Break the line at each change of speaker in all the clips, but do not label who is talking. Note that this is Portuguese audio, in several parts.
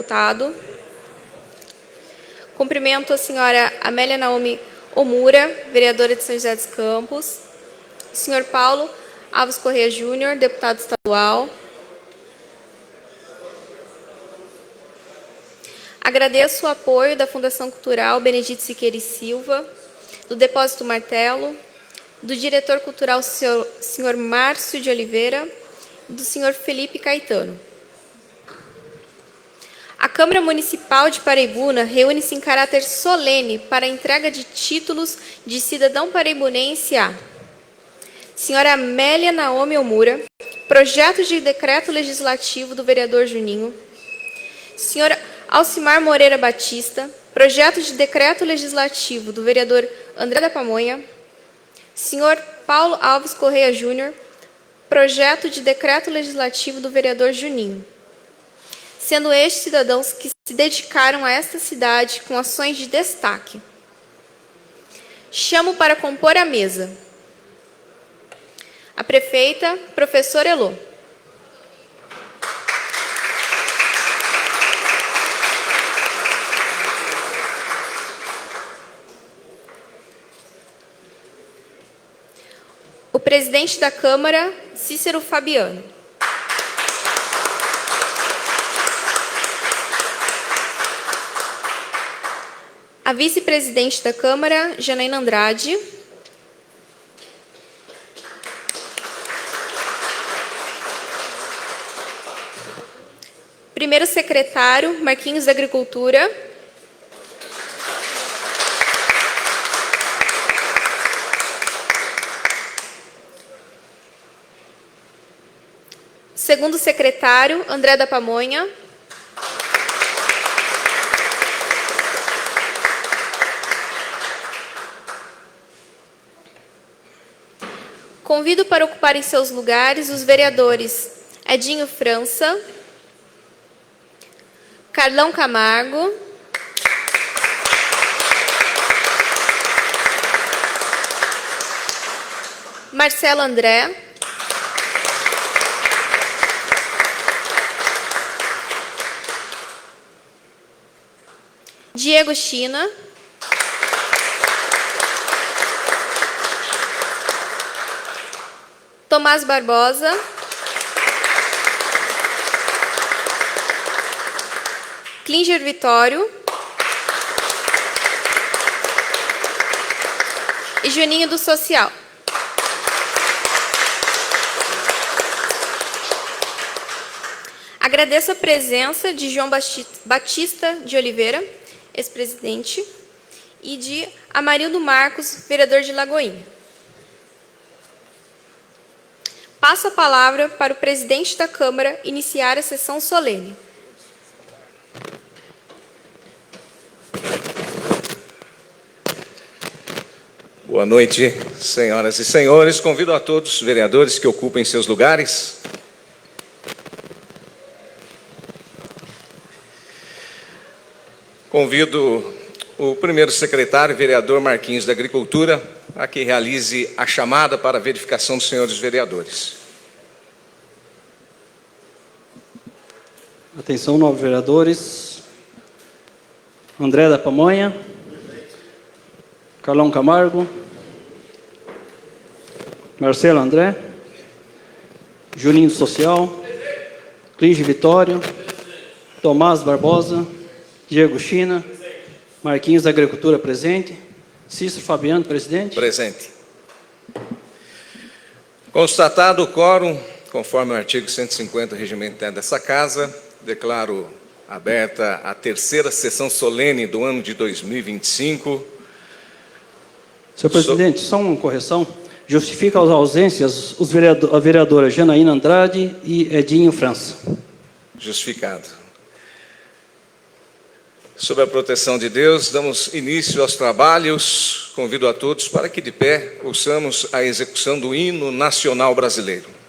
Furtado. Cumprimento a senhora Amélia Naomi Omura, vereadora de São José dos Campos. O senhor Paulo Alves Corrêa Júnior, deputado estadual. Agradeço o apoio da Fundação Cultural Benedito Siqueira e Silva, do Depósito Martelo, do diretor cultural senhor Márcio de Oliveira e do senhor Felipe Caetano. A Câmara Municipal de Paraibuna reúne-se em caráter solene para a entrega de títulos de cidadão paraibunense a senhora Amélia Naomi Omura, projeto de decreto legislativo do vereador Juninho, senhor Alcimar Moreira Batista, projeto de decreto legislativo do vereador André da Pamonha, senhor Paulo Alves Corrêa Júnior, projeto de decreto legislativo do vereador Juninho, sendo estes cidadãos que se dedicaram a esta cidade com ações de destaque. Chamo para compor a mesa a prefeita, professora Elô. O presidente da Câmara, Cícero Fabiano. A vice-presidente da Câmara, Janaína Andrade. Primeiro secretário, Marquinhos da Agricultura. Segundo secretário, André da Pamonha. Convido para ocuparem seus lugares os vereadores Edinho França, Carlão Camargo, Marcelo André, Diego China, Tomás Barbosa, Klinger Vitório e Juninho do Social. Agradeço a presença de João Batista de Oliveira, ex-presidente, e de Amarildo Marcos, vereador de Lagoinha. Passo a palavra para o presidente da Câmara iniciar a sessão solene.
Boa noite, senhoras e senhores. Convido a todos os vereadores que ocupem seus lugares. Convido o primeiro secretário, vereador Marquinhos da Agricultura, a que realize a chamada para a verificação dos senhores vereadores.
Atenção, novos vereadores. André da Pamonha. Carlão Camargo. Marcelo André. Juninho do Social. Klinger Vitório. Tomás Barbosa. Diego China. Marquinhos da Agricultura, presente. Cícero Fabiano, presidente.
Presente. Constatado o quórum, conforme o artigo 150 do regimento interno dessa Casa, declaro aberta a terceira sessão solene do ano de 2025.
Senhor presidente, só uma correção. Justifica as ausências a vereadora Janaína Andrade e Edinho França.
Justificado. Sob a proteção de Deus, damos início aos trabalhos. Convido a todos para que de pé ouçamos a execução do hino nacional brasileiro.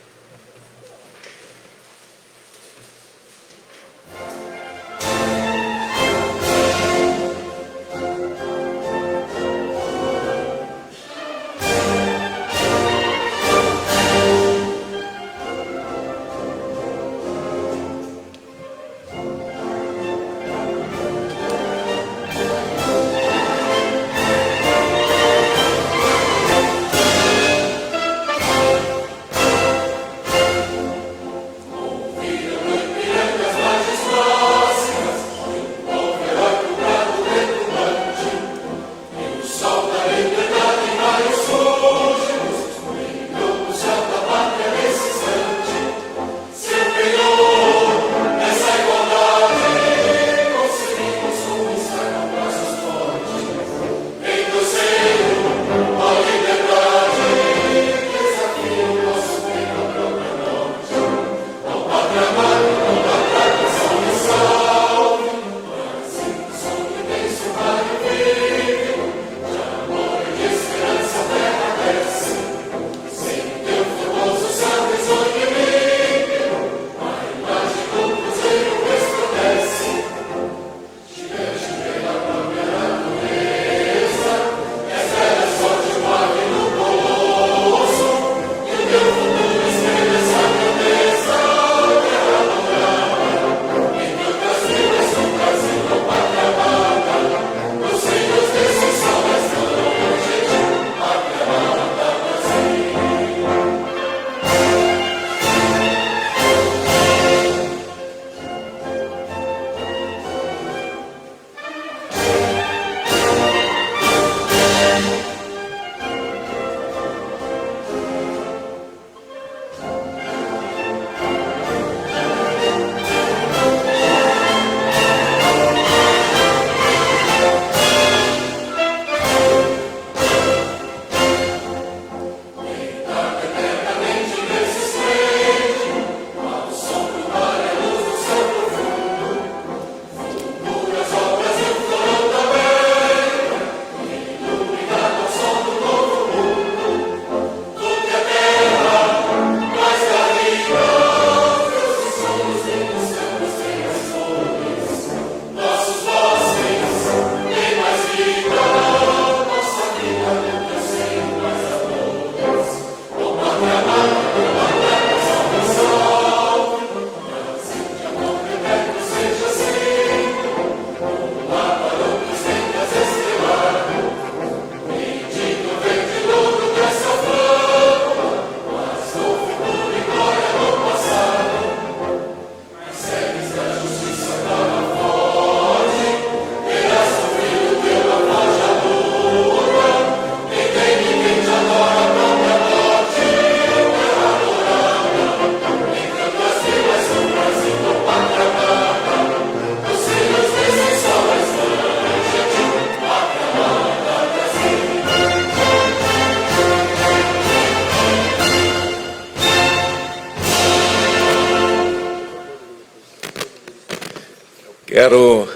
Quero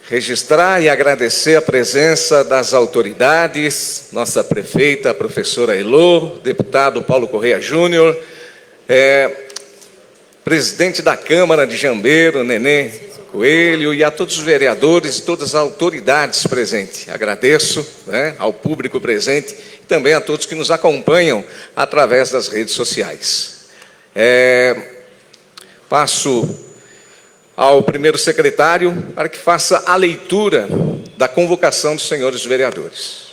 registrar e agradecer a presença das autoridades, nossa prefeita, a professora Elô, deputado Paulo Correia Júnior, presidente da Câmara de Jambeiro, Nenê Coelho, e a todos os vereadores e todas as autoridades presentes. Agradeço, ao público presente e também a todos que nos acompanham através das redes sociais. Passo ao primeiro secretário para que faça a leitura da convocação dos senhores vereadores.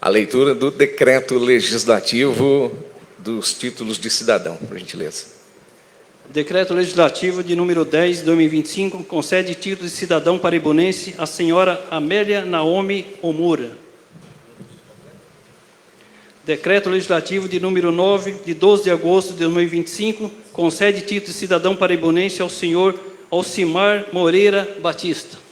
A leitura do decreto legislativo dos títulos de cidadão, por gentileza.
Decreto legislativo de número 10, de 2025, concede título de cidadão paraibunense à senhora Amélia Naomi Omura. Decreto legislativo de número 9, de 12 de agosto de 2025, concede título de cidadão paraibunense ao senhor Alcimar Moreira Batista.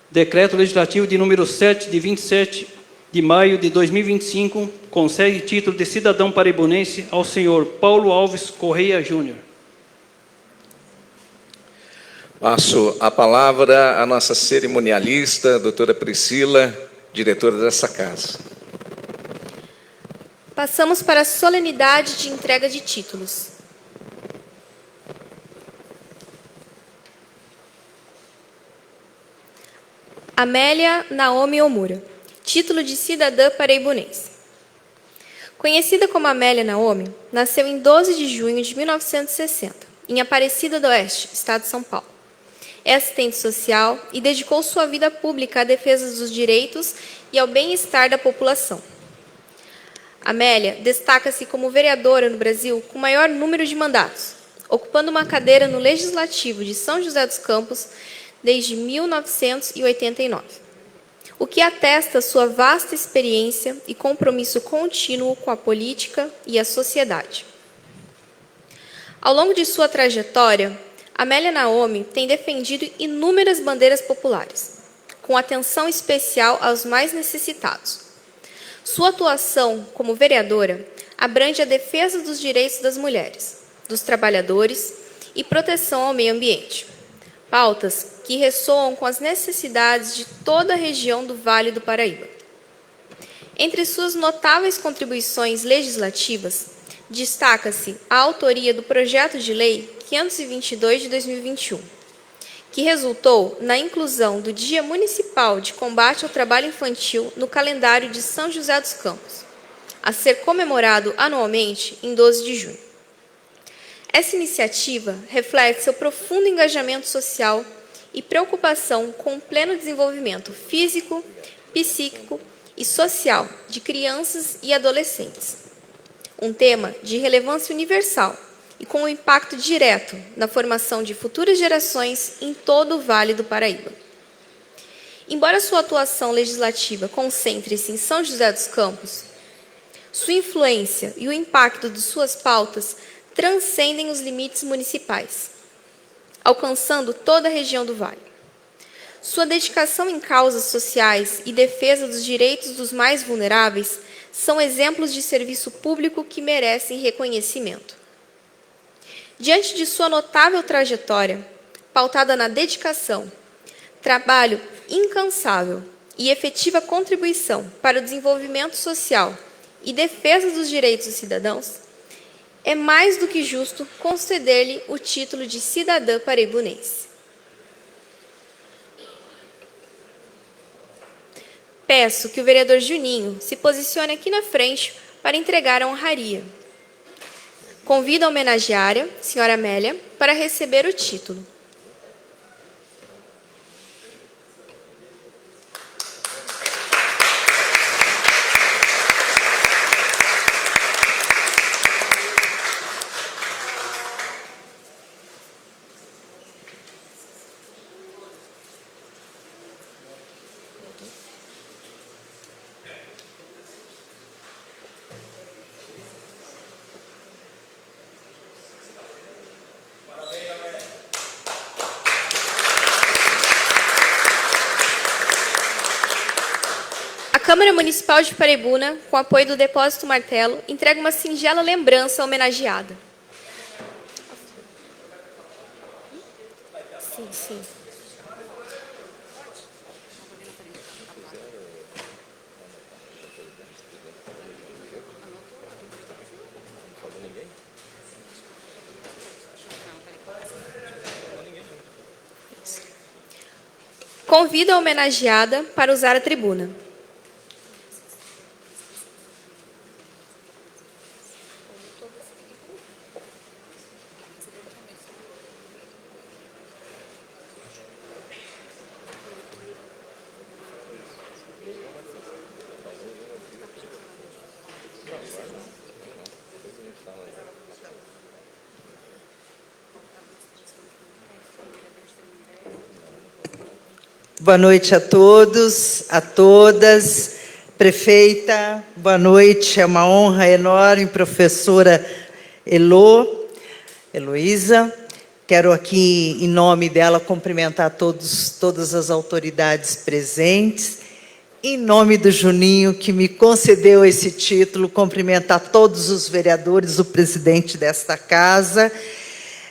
Decreto legislativo de número 7, de 27 de maio de 2025, concede título de cidadão paraibunense ao senhor Paulo Alves Correia Júnior.
Passo a palavra à nossa cerimonialista, doutora Priscila, diretora dessa casa.
Passamos para a solenidade de entrega de títulos. Amélia Naomi Omura, título de cidadã paraibunense. Conhecida como Amélia Naomi, nasceu em 12 de junho de 1960, em Aparecida do Oeste, estado de São Paulo. É assistente social e dedicou sua vida pública à defesa dos direitos e ao bem-estar da população. Amélia destaca-se como vereadora no Brasil com maior número de mandatos, ocupando uma cadeira no Legislativo de São José dos Campos desde 1989, o que atesta sua vasta experiência e compromisso contínuo com a política e a sociedade. Ao longo de sua trajetória, Amélia Naomi tem defendido inúmeras bandeiras populares, com atenção especial aos mais necessitados. Sua atuação como vereadora abrange a defesa dos direitos das mulheres, dos trabalhadores e proteção ao meio ambiente, pautas que ressoam com as necessidades de toda a região do Vale do Paraíba. Entre suas notáveis contribuições legislativas, destaca-se a autoria do projeto de lei 522 de 2021, que resultou na inclusão do Dia Municipal de Combate ao Trabalho Infantil no calendário de São José dos Campos, a ser comemorado anualmente em 12 de junho. Essa iniciativa reflete seu profundo engajamento social e preocupação com o pleno desenvolvimento físico, psíquico e social de crianças e adolescentes. Um tema de relevância universal e com um impacto direto na formação de futuras gerações em todo o Vale do Paraíba. Embora sua atuação legislativa concentre-se em São José dos Campos, sua influência e o impacto de suas pautas transcendem os limites municipais, alcançando toda a região do Vale. Sua dedicação em causas sociais e defesa dos direitos dos mais vulneráveis são exemplos de serviço público que merecem reconhecimento. Diante de sua notável trajetória, pautada na dedicação, trabalho incansável e efetiva contribuição para o desenvolvimento social e defesa dos direitos dos cidadãos, é mais do que justo conceder-lhe o título de cidadã paraibunense. Peço que o vereador Juninho se posicione aqui na frente para entregar a honraria. Convido a homenageária, senhora Amélia, para receber o título. Câmara Municipal de Paraibuna, com apoio do Depósito Martelo, entrega uma singela lembrança ao homenageado. Sim, sim. Convido a homenageada para usar a tribuna.
Boa noite a todos, a todas. Prefeita, boa noite. É uma honra enorme, professora Heloísa. Quero aqui, em nome dela, cumprimentar todas as autoridades presentes. Em nome do Juninho, que me concedeu esse título, cumprimentar todos os vereadores, o presidente desta casa,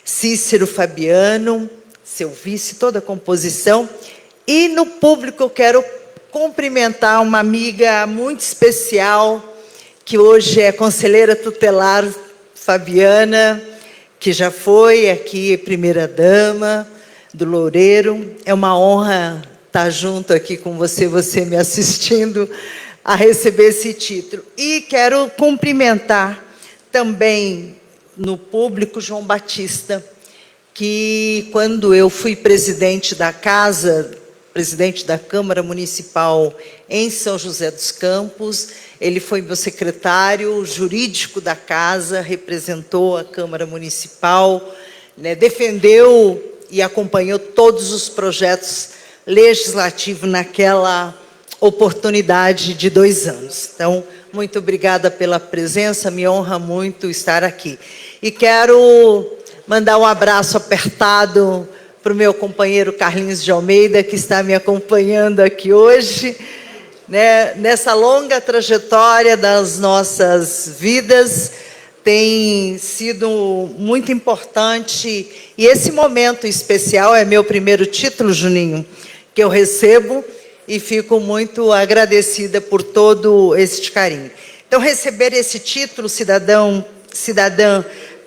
Cícero Fabiano, seu vice, toda a composição. E no público eu quero cumprimentar uma amiga muito especial, que hoje é conselheira tutelar, Fabiana, que já foi aqui primeira-dama do Loureiro. É uma honra estar junto aqui com você me assistindo a receber esse título. E quero cumprimentar também no público João Batista, que quando eu fui presidente da casa, presidente da Câmara Municipal em São José dos Campos, ele foi meu secretário jurídico da casa, representou a Câmara Municipal, né, defendeu e acompanhou todos os projetos legislativos naquela oportunidade de 2 anos. Então, muito obrigada pela presença, me honra muito estar aqui. E quero mandar um abraço apertado para o meu companheiro Carlinhos de Almeida, que está me acompanhando aqui hoje, né? Nessa longa trajetória das nossas vidas, tem sido muito importante, e esse momento especial é meu primeiro título, Juninho, que eu recebo, e fico muito agradecida por todo esse carinho. Então, receber esse título, cidadã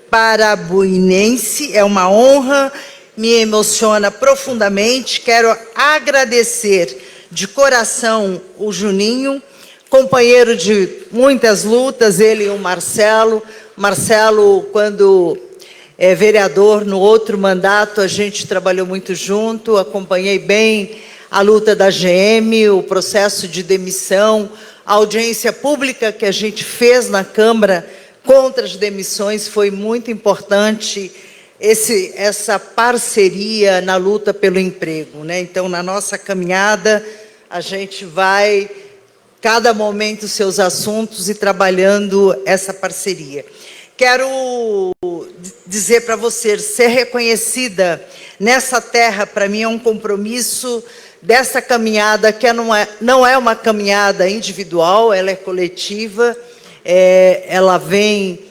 paraibunense, é uma honra, me emociona profundamente. Quero agradecer de coração o Juninho, companheiro de muitas lutas, ele e o Marcelo. Marcelo, quando é vereador, no outro mandato, a gente trabalhou muito junto, acompanhei bem a luta da GM, o processo de demissão, a audiência pública que a gente fez na Câmara contra as demissões, foi muito importante essa parceria na luta pelo emprego, né? Então, na nossa caminhada, a gente vai, cada momento, seus assuntos e trabalhando essa parceria. Quero dizer para você, ser reconhecida nessa terra, para mim, é um compromisso dessa caminhada, que não é uma caminhada individual, ela é coletiva, ela vem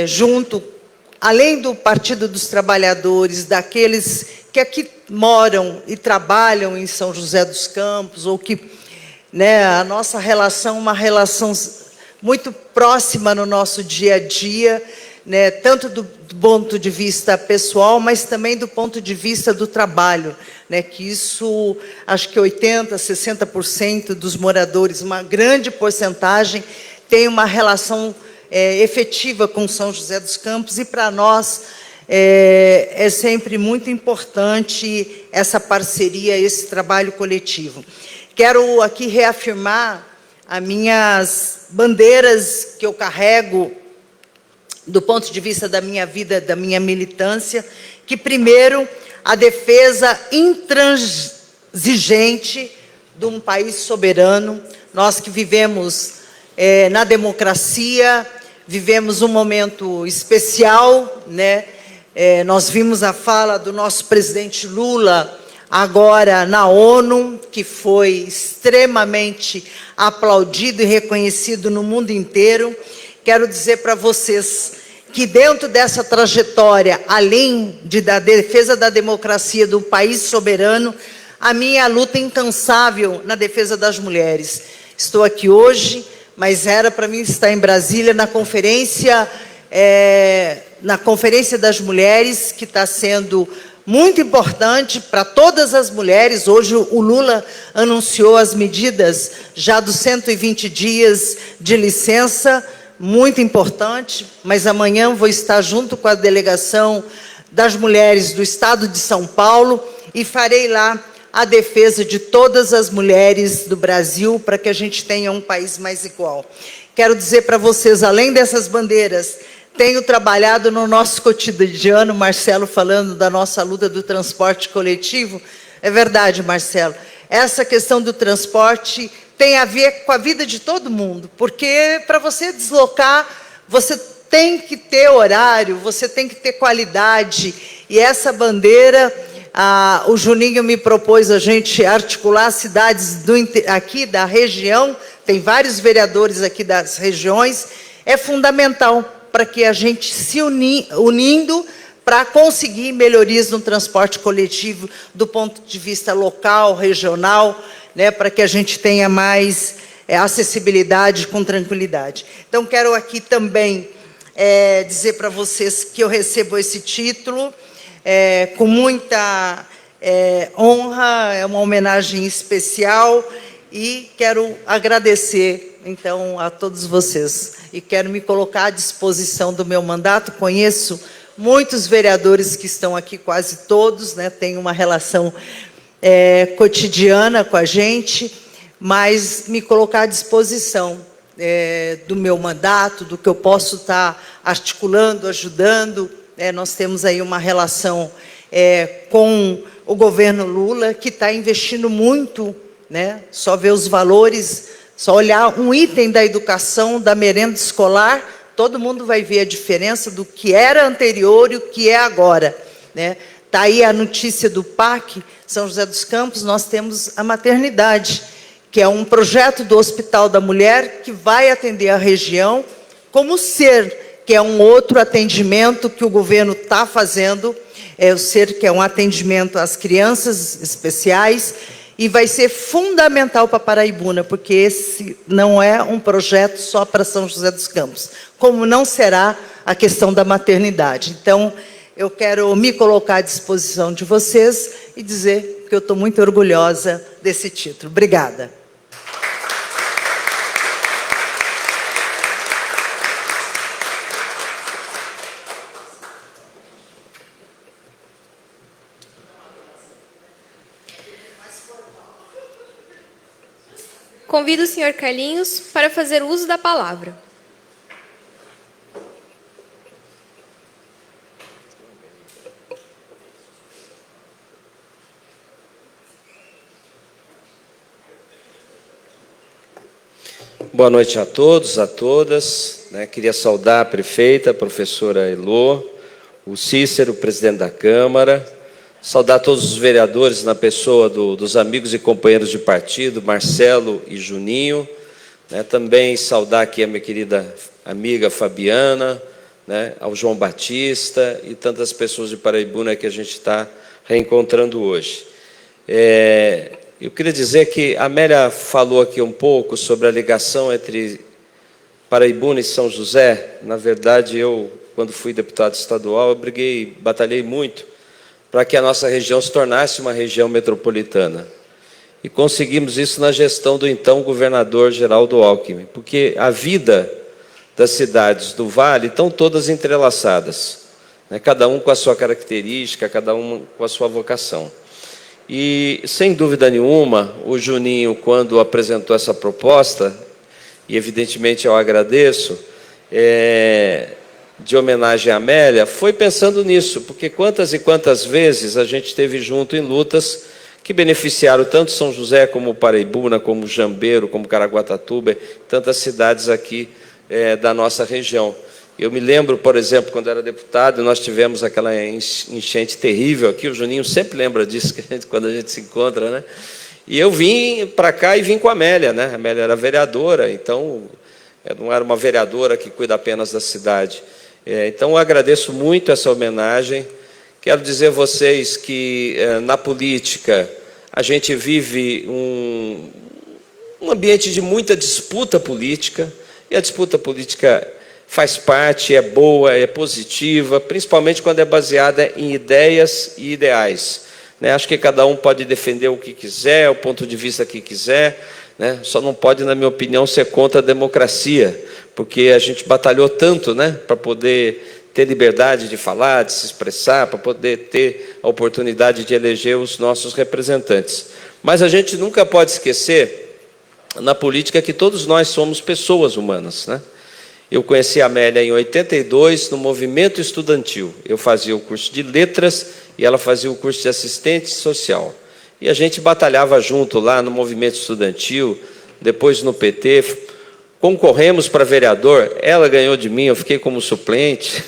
junto, além do Partido dos Trabalhadores, daqueles que aqui moram e trabalham em São José dos Campos, ou que, né, a nossa relação é uma relação muito próxima no nosso dia a dia, né, tanto do ponto de vista pessoal, mas também do ponto de vista do trabalho, né, que isso, acho que 80%, 60% dos moradores, uma grande porcentagem, tem uma relação efetiva com São José dos Campos, e para nós é sempre muito importante essa parceria, esse trabalho coletivo. Quero aqui reafirmar as minhas bandeiras que eu carrego do ponto de vista da minha vida, da minha militância, que primeiro, a defesa intransigente de um país soberano. Nós que vivemos na democracia, vivemos um momento especial, né? Nós vimos a fala do nosso presidente Lula agora na ONU, que foi extremamente aplaudido e reconhecido no mundo inteiro. Quero dizer para vocês que dentro dessa trajetória, além da defesa da democracia do país soberano, a minha luta incansável na defesa das mulheres. Estou aqui hoje, mas era para mim estar em Brasília na Conferência das Mulheres, que está sendo muito importante para todas as mulheres. Hoje o Lula anunciou as medidas já dos 120 dias de licença, muito importante, mas amanhã vou estar junto com a delegação das mulheres do estado de São Paulo e farei lá a defesa de todas as mulheres do Brasil para que a gente tenha um país mais igual. Quero dizer para vocês, além dessas bandeiras, tenho trabalhado no nosso cotidiano, Marcelo falando da nossa luta do transporte coletivo. É verdade, Marcelo, essa questão do transporte tem a ver com a vida de todo mundo, porque para você deslocar, você tem que ter horário, você tem que ter qualidade, e essa bandeira, o Juninho me propôs a gente articular cidades aqui da região, tem vários vereadores aqui das regiões, é fundamental para que a gente se unindo para conseguir melhorias no transporte coletivo do ponto de vista local, regional, né, para que a gente tenha mais acessibilidade com tranquilidade. Então, quero aqui também dizer para vocês que eu recebo esse título com muita honra, é uma homenagem especial, e quero agradecer, então, a todos vocês. E quero me colocar à disposição do meu mandato. Conheço muitos vereadores que estão aqui, quase todos, né, têm uma relação cotidiana com a gente, mas me colocar à disposição do meu mandato, do que eu posso estar articulando, ajudando. Nós temos aí uma relação com o governo Lula, que está investindo muito, né? Só ver os valores, só olhar um item da educação, da merenda escolar, todo mundo vai ver a diferença do que era anterior e o que é agora, né? Está aí a notícia do PAC, São José dos Campos, nós temos a maternidade, que é um projeto do Hospital da Mulher, que vai atender a região, como o SER, que é um outro atendimento que o governo está fazendo, o SER, que é um atendimento às crianças especiais, e vai ser fundamental para Paraibuna, porque esse não é um projeto só para São José dos Campos, como não será a questão da maternidade. Então, eu quero me colocar à disposição de vocês e dizer que eu estou muito orgulhosa desse título. Obrigada.
Convido o senhor Carlinhos para fazer uso da palavra.
Boa noite a todos, a todas. Queria saudar a prefeita, a professora Elô, o Cícero, presidente da Câmara, saudar todos os vereadores na pessoa dos amigos e companheiros de partido, Marcelo e Juninho, também saudar aqui a minha querida amiga Fabiana, ao João Batista e tantas pessoas de Paraibuna que a gente está reencontrando hoje. Eu queria dizer que a Amélia falou aqui um pouco sobre a ligação entre Paraibuna e São José. Na verdade, eu, quando fui deputado estadual, eu batalhei muito para que a nossa região se tornasse uma região metropolitana. E conseguimos isso na gestão do então governador Geraldo Alckmin, porque a vida das cidades do Vale estão todas entrelaçadas, cada um com a sua característica, cada um com a sua vocação. E, sem dúvida nenhuma, o Juninho, quando apresentou essa proposta, e evidentemente eu agradeço, de homenagem à Amélia, foi pensando nisso, porque quantas e quantas vezes a gente esteve junto em lutas que beneficiaram tanto São José como Paraibuna, como Jambeiro, como Caraguatatuba, tantas cidades aqui da nossa região. Eu me lembro, por exemplo, quando era deputado, nós tivemos aquela enchente terrível aqui, o Juninho sempre lembra disso quando a gente se encontra, né? E eu vim para cá e vim com a Amélia, né? A Amélia era vereadora, então não era uma vereadora que cuida apenas da cidade. Então eu agradeço muito essa homenagem. Quero dizer a vocês que na política a gente vive um ambiente de muita disputa política, e a disputa política faz parte, é boa, é positiva, principalmente quando é baseada em ideias e ideais. Né? Acho que cada um pode defender o que quiser, o ponto de vista que quiser, né? Só não pode, na minha opinião, ser contra a democracia, porque a gente batalhou tanto, né, para poder ter liberdade de falar, de se expressar, para poder ter a oportunidade de eleger os nossos representantes. Mas a gente nunca pode esquecer, na política, que todos nós somos pessoas humanas, né? Eu conheci a Amélia em 82, no movimento estudantil. Eu fazia o curso de letras e ela fazia o curso de assistente social. E a gente batalhava junto lá no movimento estudantil, depois no PT, concorremos para vereador, ela ganhou de mim, eu fiquei como suplente,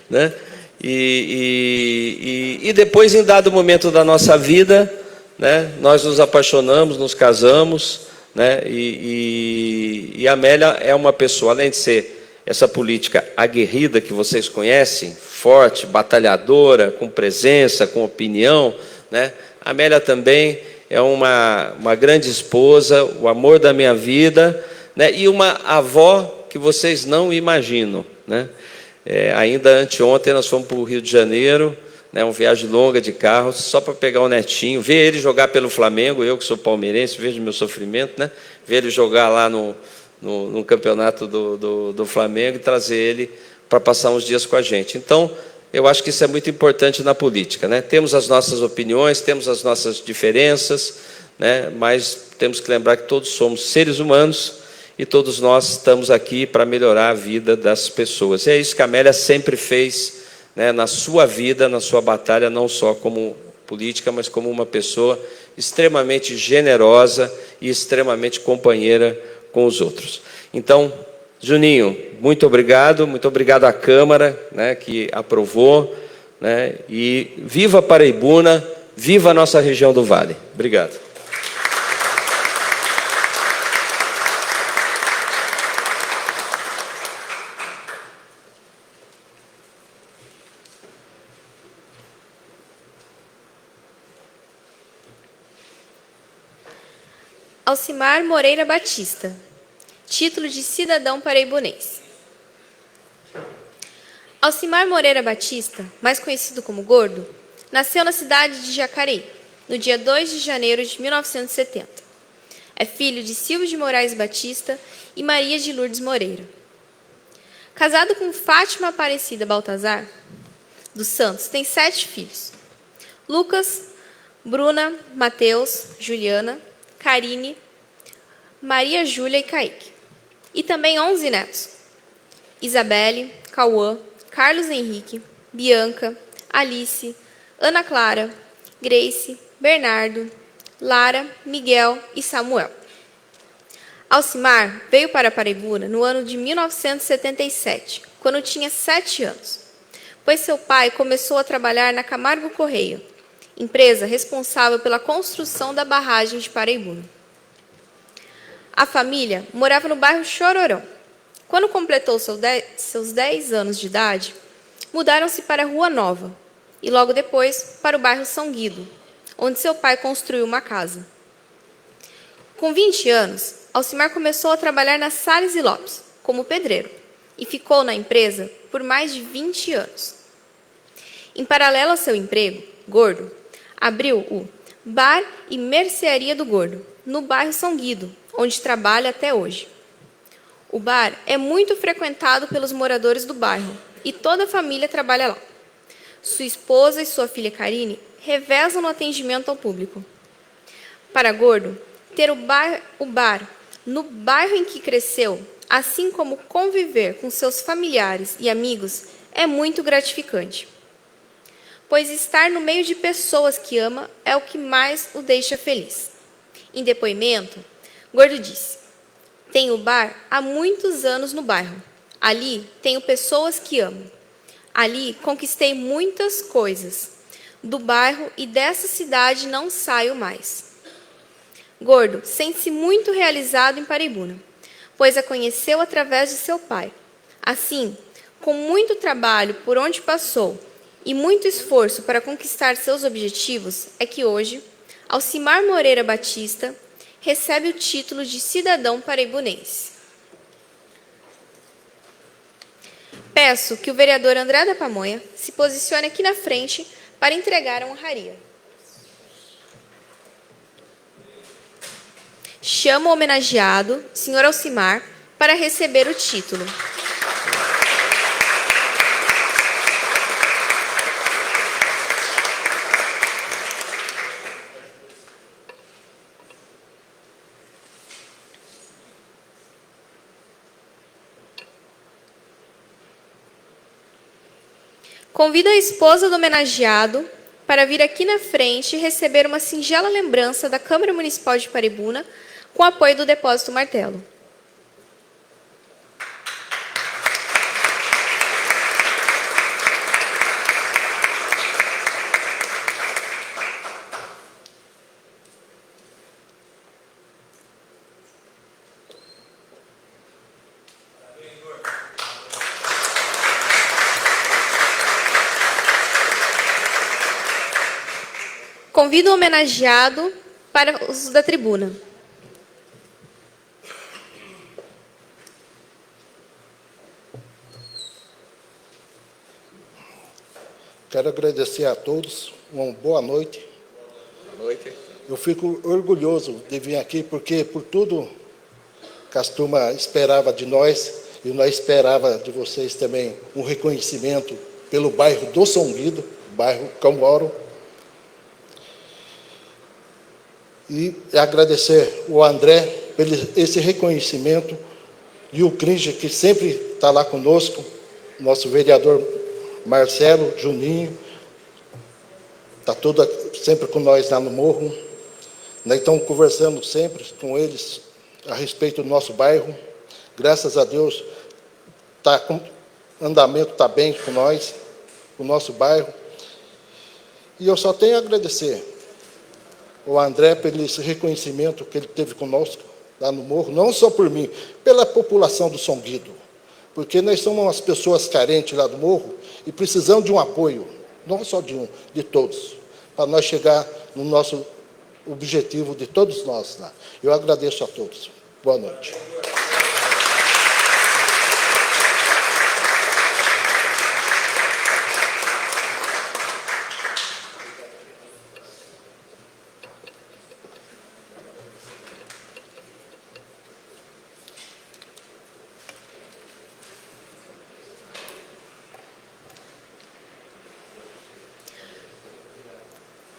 né? E depois, em dado momento da nossa vida, né, nós nos apaixonamos, nos casamos, né? E a Amélia é uma pessoa, além de ser essa política aguerrida que vocês conhecem, forte, batalhadora, com presença, com opinião, né? A Amélia também é uma grande esposa, o amor da minha vida, né? E uma avó que vocês não imaginam, né? Ainda anteontem nós fomos para o Rio de Janeiro, né, uma viagem longa de carro, só para pegar o netinho, ver ele jogar pelo Flamengo, eu que sou palmeirense, vejo meu sofrimento, né? Ver ele jogar lá no campeonato do Flamengo e trazer ele para passar uns dias com a gente. Então, eu acho que isso é muito importante na política, né? Temos as nossas opiniões, temos as nossas diferenças, né? Mas temos que lembrar que todos somos seres humanos e todos nós estamos aqui para melhorar a vida das pessoas. E é isso que a Amélia sempre fez, né, na sua vida, na sua batalha, não só como política, mas como uma pessoa extremamente generosa e extremamente companheira com os outros. Então, Juninho, muito obrigado à Câmara, né, que aprovou, né, e viva Paraibuna, viva a nossa região do Vale. Obrigado.
Alcimar Moreira Batista, título de cidadão paraibunense. Alcimar Moreira Batista, mais conhecido como Gordo, nasceu na cidade de Jacareí, no dia 2 de janeiro de 1970. É filho de Silvio de Moraes Batista e Maria de Lourdes Moreira. Casado com Fátima Aparecida Baltazar dos Santos, tem 7 filhos: Lucas, Bruna, Mateus, Juliana, Karine, Maria Júlia e Kaique. E também 11 netos: Isabelle, Cauã, Carlos Henrique, Bianca, Alice, Ana Clara, Grace, Bernardo, Lara, Miguel e Samuel. Alcimar veio para Paraibuna no ano de 1977, quando tinha 7 anos, pois seu pai começou a trabalhar na Camargo Correia, empresa responsável pela construção da barragem de Paraibuna. A família morava no bairro Chororó. Quando completou seus 10 anos de idade, mudaram-se para a Rua Nova e logo depois para o bairro São Guido, onde seu pai construiu uma casa. Com 20 anos, Alcimar começou a trabalhar na Salles e Lopes como pedreiro e ficou na empresa por mais de 20 anos. Em paralelo ao seu emprego, Gordo abriu o Bar e Mercearia do Gordo, no bairro São Guido, onde trabalha até hoje. O bar é muito frequentado pelos moradores do bairro e toda a família trabalha lá. Sua esposa e sua filha Karine revezam no atendimento ao público. Para Gordo, ter o bar no bairro em que cresceu, assim como conviver com seus familiares e amigos, é muito gratificante, pois estar no meio de pessoas que ama é o que mais o deixa feliz. Em depoimento, Gordo disse: tenho bar há muitos anos no bairro. Ali tenho pessoas que amo. Ali conquistei muitas coisas. Do bairro e dessa cidade não saio mais. Gordo sente-se muito realizado em Paraibuna, pois a conheceu através de seu pai. Assim, com muito trabalho por onde passou e muito esforço para conquistar seus objetivos, é que hoje, Alcimar Moreira Batista recebe o título de cidadão paraibunense. Peço que o vereador André da Pamonha se posicione aqui na frente para entregar a honraria. Chamo o homenageado, senhor Alcimar, para receber o título. Convido a esposa do homenageado para vir aqui na frente e receber uma singela lembrança da Câmara Municipal de Paraibuna, com apoio do Depósito Martelo. Convido o homenageado para o uso da tribuna.
Quero agradecer a todos, uma boa noite.
Boa noite.
Eu fico orgulhoso de vir aqui, porque por tudo que a turma esperava de nós, e nós esperava de vocês também um reconhecimento pelo bairro do São Guido, bairro que eu moro. E agradecer o André pelo esse reconhecimento e o Cringer, que sempre está lá conosco, nosso vereador Marcelo, Juninho, está sempre com nós lá no morro. Nós estamos conversando sempre com eles a respeito do nosso bairro. Graças a Deus, o andamento está bem com nós, com o nosso bairro. E eu só tenho a agradecer o André pelo esse reconhecimento que ele teve conosco lá no morro, não só por mim, pela população do São Guido, porque nós somos umas pessoas carentes lá do morro e precisamos de um apoio, não só de um, de todos, para nós chegar no nosso objetivo de todos nós lá. Eu agradeço a todos. Boa noite.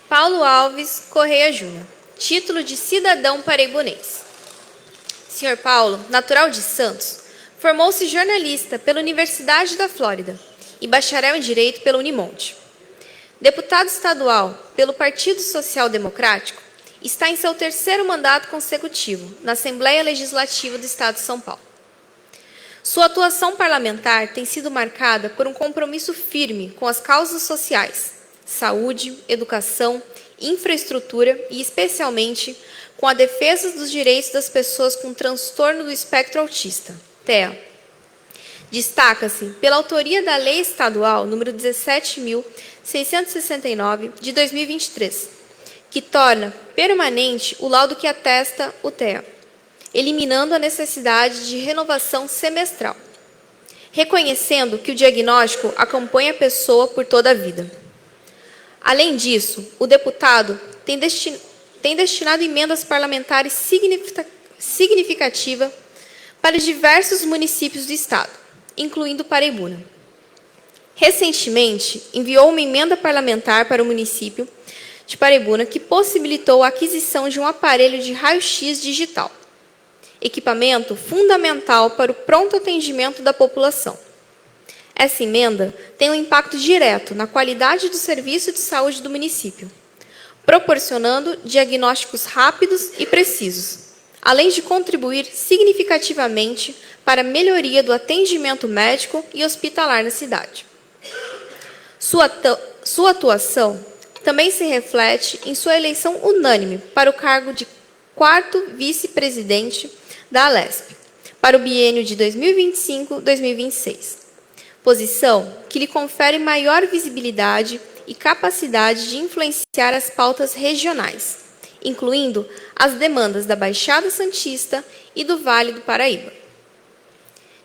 Paulo Alves Correia Júnior, título de cidadão paraibunense. Senhor Paulo, natural de Santos, formou-se jornalista pela Universidade da Flórida e bacharel em Direito pela Unimonte. Deputado estadual pelo Partido Social Democrático, está em seu 3º mandato consecutivo na Assembleia Legislativa do Estado de São Paulo. Sua atuação parlamentar tem sido marcada por um compromisso firme com as causas sociais, saúde, educação, infraestrutura e, especialmente, com a defesa dos direitos das pessoas com transtorno do espectro autista, TEA. Destaca-se pela autoria da Lei Estadual nº 17.669, de 2023, que torna permanente o laudo que atesta o TEA, eliminando a necessidade de renovação semestral, reconhecendo que o diagnóstico acompanha a pessoa por toda a vida. Além disso, o deputado tem destinado emendas parlamentares significativas para diversos municípios do Estado, incluindo Paraibuna. Recentemente, enviou uma emenda parlamentar para o município de Paraibuna que possibilitou a aquisição de um aparelho de raio-x digital, equipamento fundamental para o pronto atendimento da população. Essa emenda tem um impacto direto na qualidade do serviço de saúde do município, proporcionando diagnósticos rápidos e precisos, além de contribuir significativamente para a melhoria do atendimento médico e hospitalar na cidade. Sua atuação também se reflete em sua eleição unânime para o cargo de 4º vice-presidente da Alesp, para o biênio de 2025-2026, posição que lhe confere maior visibilidade e capacidade de influenciar as pautas regionais, incluindo as demandas da Baixada Santista e do Vale do Paraíba.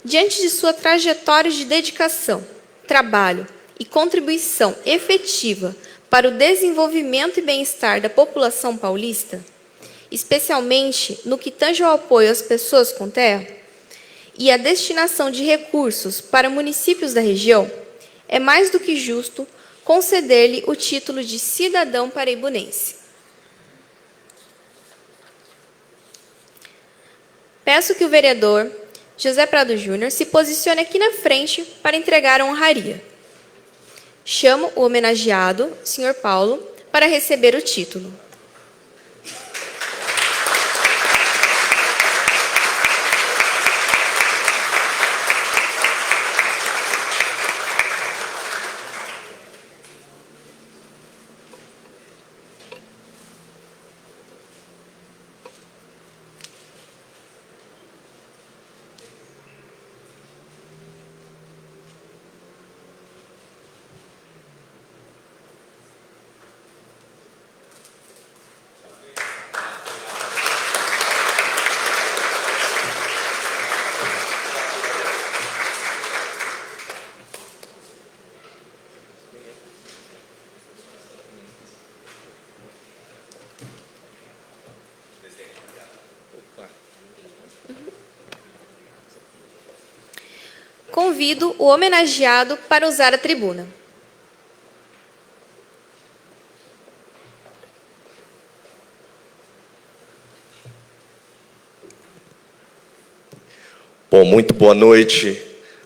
Diante de sua trajetória de dedicação, trabalho e contribuição efetiva para o desenvolvimento e bem-estar da população paulista, especialmente no que tange ao apoio às pessoas com terra e a destinação de recursos para municípios da região, é mais do que justo conceder-lhe o título de cidadão paraibunense. Peço que o vereador José Prado Júnior se posicione aqui na frente para entregar a honraria. Chamo o homenageado, Sr. Paulo, para receber o título. Convido o homenageado para usar a tribuna.
Bom, muito boa noite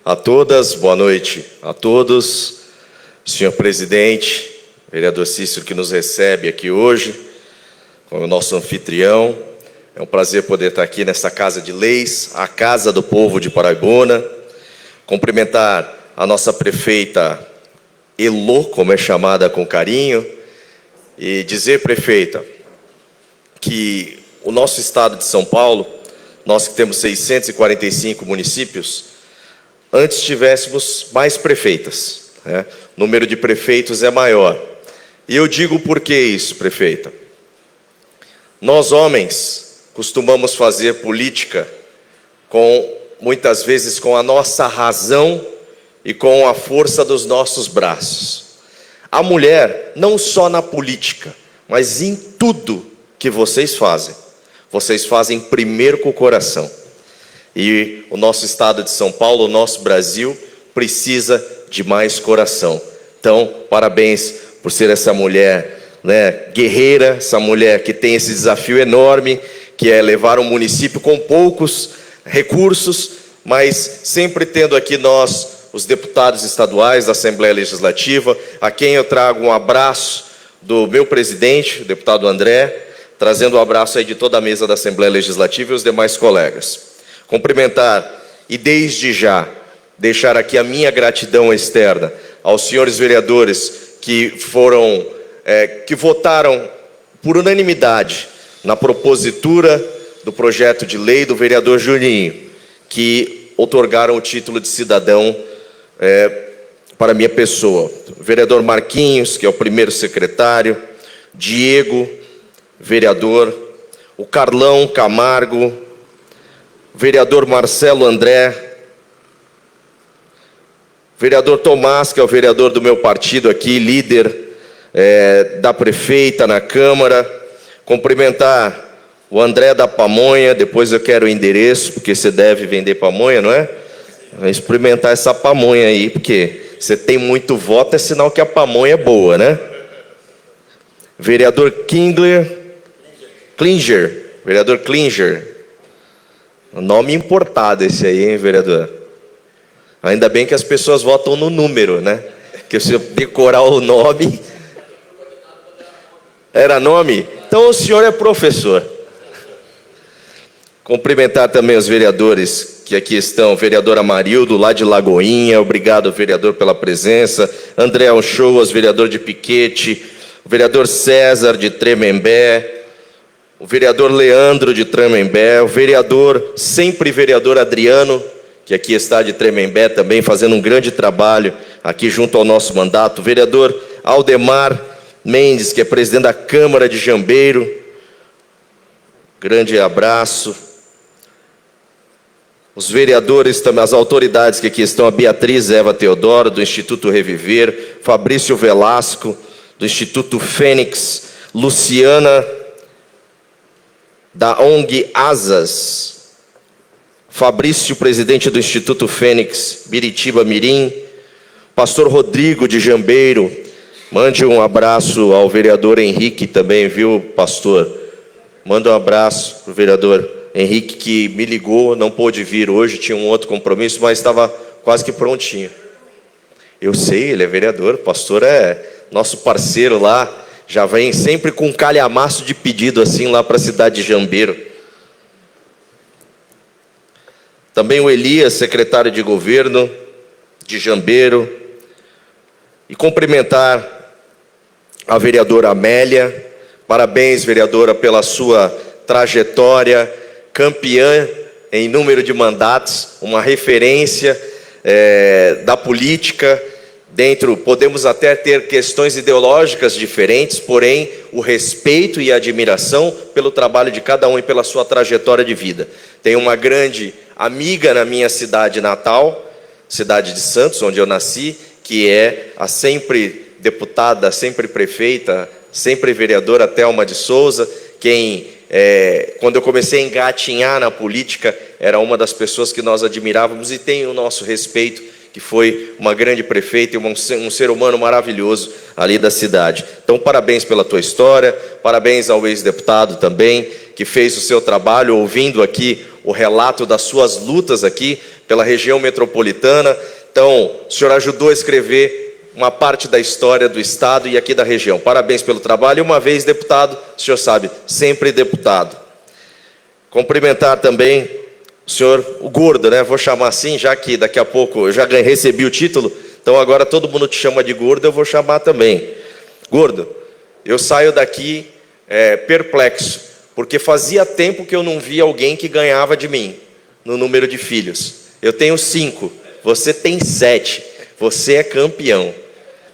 a todas, boa noite a todos. Senhor presidente, vereador Cícero, que nos recebe aqui hoje, como nosso anfitrião. É um prazer poder estar aqui nesta Casa de Leis, a Casa do Povo de Paraibuna. Cumprimentar a nossa prefeita Elô, como é chamada com carinho, e dizer, prefeita, que o nosso estado de São Paulo, nós que temos 645 municípios, antes tivéssemos mais prefeitas, né? O número de prefeitos é maior. E eu digo por que isso, prefeita. Nós, homens, costumamos fazer política muitas vezes com a nossa razão e com a força dos nossos braços. A mulher, não só na política, mas em tudo que vocês fazem primeiro com o coração. E o nosso estado de São Paulo, o nosso Brasil, precisa de mais coração. Então, parabéns por ser essa mulher, né, guerreira, essa mulher que tem esse desafio enorme, que é levar um município com poucos recursos, mas sempre tendo aqui nós, os deputados estaduais da Assembleia Legislativa, a quem eu trago um abraço do meu presidente, o deputado André, trazendo um abraço aí de toda a mesa da Assembleia Legislativa e os demais colegas. Cumprimentar e desde já deixar aqui a minha gratidão externa aos senhores vereadores que votaram por unanimidade na propositura do projeto de lei do vereador Juninho, que outorgaram o título de cidadão para a minha pessoa. O vereador Marquinhos, que é o primeiro secretário, Diego, vereador, o Carlão Camargo, vereador Marcelo André, vereador Tomás, que é o vereador do meu partido aqui, líder da prefeita na Câmara. Cumprimentar o André da Pamonha, depois eu quero o endereço, porque você deve vender pamonha, não é? Vai experimentar essa pamonha aí, porque você tem muito voto, é sinal que a pamonha é boa, né? Vereador Klinger, vereador Klinger. Nome importado esse aí, hein, vereador? Ainda bem que as pessoas votam no número, né? Porque se eu decorar o nome... Era nome? Então o senhor é professor. Cumprimentar também os vereadores que aqui estão, o vereador Amarildo, lá de Lagoinha, obrigado, vereador, pela presença, André Alchoas, vereador de Piquete, o vereador César, de Tremembé, o vereador Leandro, de Tremembé, o vereador, sempre vereador Adriano, que aqui está de Tremembé também, fazendo um grande trabalho aqui junto ao nosso mandato, o vereador Aldemar Mendes, que é presidente da Câmara de Jambeiro, grande abraço. Os vereadores, também, as autoridades que aqui estão, a Beatriz Eva Teodoro, do Instituto Reviver, Fabrício Velasco, do Instituto Fênix, Luciana, da ONG Asas, Fabrício, presidente do Instituto Fênix, Biritiba Mirim, pastor Rodrigo de Jambeiro, mande um abraço ao vereador Henrique também, viu, pastor? Manda um abraço para o vereador Henrique, que me ligou, não pôde vir hoje, tinha um outro compromisso, mas estava quase que prontinho. Eu sei, ele é vereador, o pastor é nosso parceiro lá, já vem sempre com um calhamaço de pedido assim lá para a cidade de Jambeiro. Também o Elias, secretário de governo de Jambeiro. E cumprimentar a vereadora Amélia. Parabéns, vereadora, pela sua trajetória, campeã em número de mandatos, uma referência da política. Podemos até ter questões ideológicas diferentes, porém, o respeito e a admiração pelo trabalho de cada um e pela sua trajetória de vida. Tenho uma grande amiga na minha cidade natal, cidade de Santos, onde eu nasci, que é a sempre deputada, sempre prefeita, sempre vereadora Thelma de Souza, quando eu comecei a engatinhar na política, era uma das pessoas que nós admirávamos e tem o nosso respeito, que foi uma grande prefeita e um ser humano maravilhoso ali da cidade. Então, parabéns pela tua história, parabéns ao ex-deputado também, que fez o seu trabalho, ouvindo aqui o relato das suas lutas aqui pela região metropolitana. Então, o senhor ajudou a escrever uma parte da história do Estado e aqui da região. Parabéns pelo trabalho. E uma vez deputado, o senhor sabe, sempre deputado. Cumprimentar também o senhor, o Gordo, né? Vou chamar assim, já que daqui a pouco eu já recebi o título, então agora todo mundo te chama de Gordo, eu vou chamar também. Gordo, eu saio daqui perplexo, porque fazia tempo que eu não via alguém que ganhava de mim no número de filhos. Eu tenho 5, você tem 7. Você é campeão.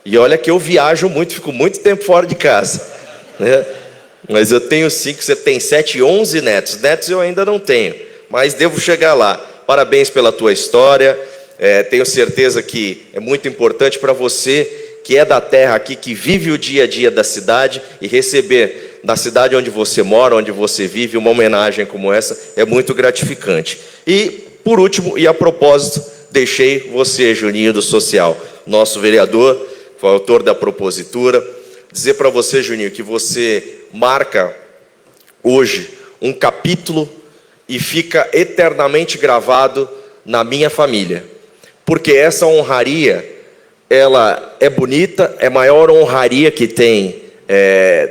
E olha que eu viajo muito, fico muito tempo fora de casa, né? Mas eu tenho 5, você tem 7, 11 netos. Netos eu ainda não tenho, mas devo chegar lá. Parabéns pela tua história. Tenho certeza que é muito importante para você, que é da terra aqui, que vive o dia a dia da cidade, e receber da cidade onde você mora, onde você vive, uma homenagem como essa é muito gratificante. E, por último, e a propósito, deixei você, Juninho do Social, nosso vereador, foi autor da propositura, dizer para você, Juninho, que você marca hoje um capítulo e fica eternamente gravado na minha família. Porque essa honraria, ela é bonita, é a maior honraria que tem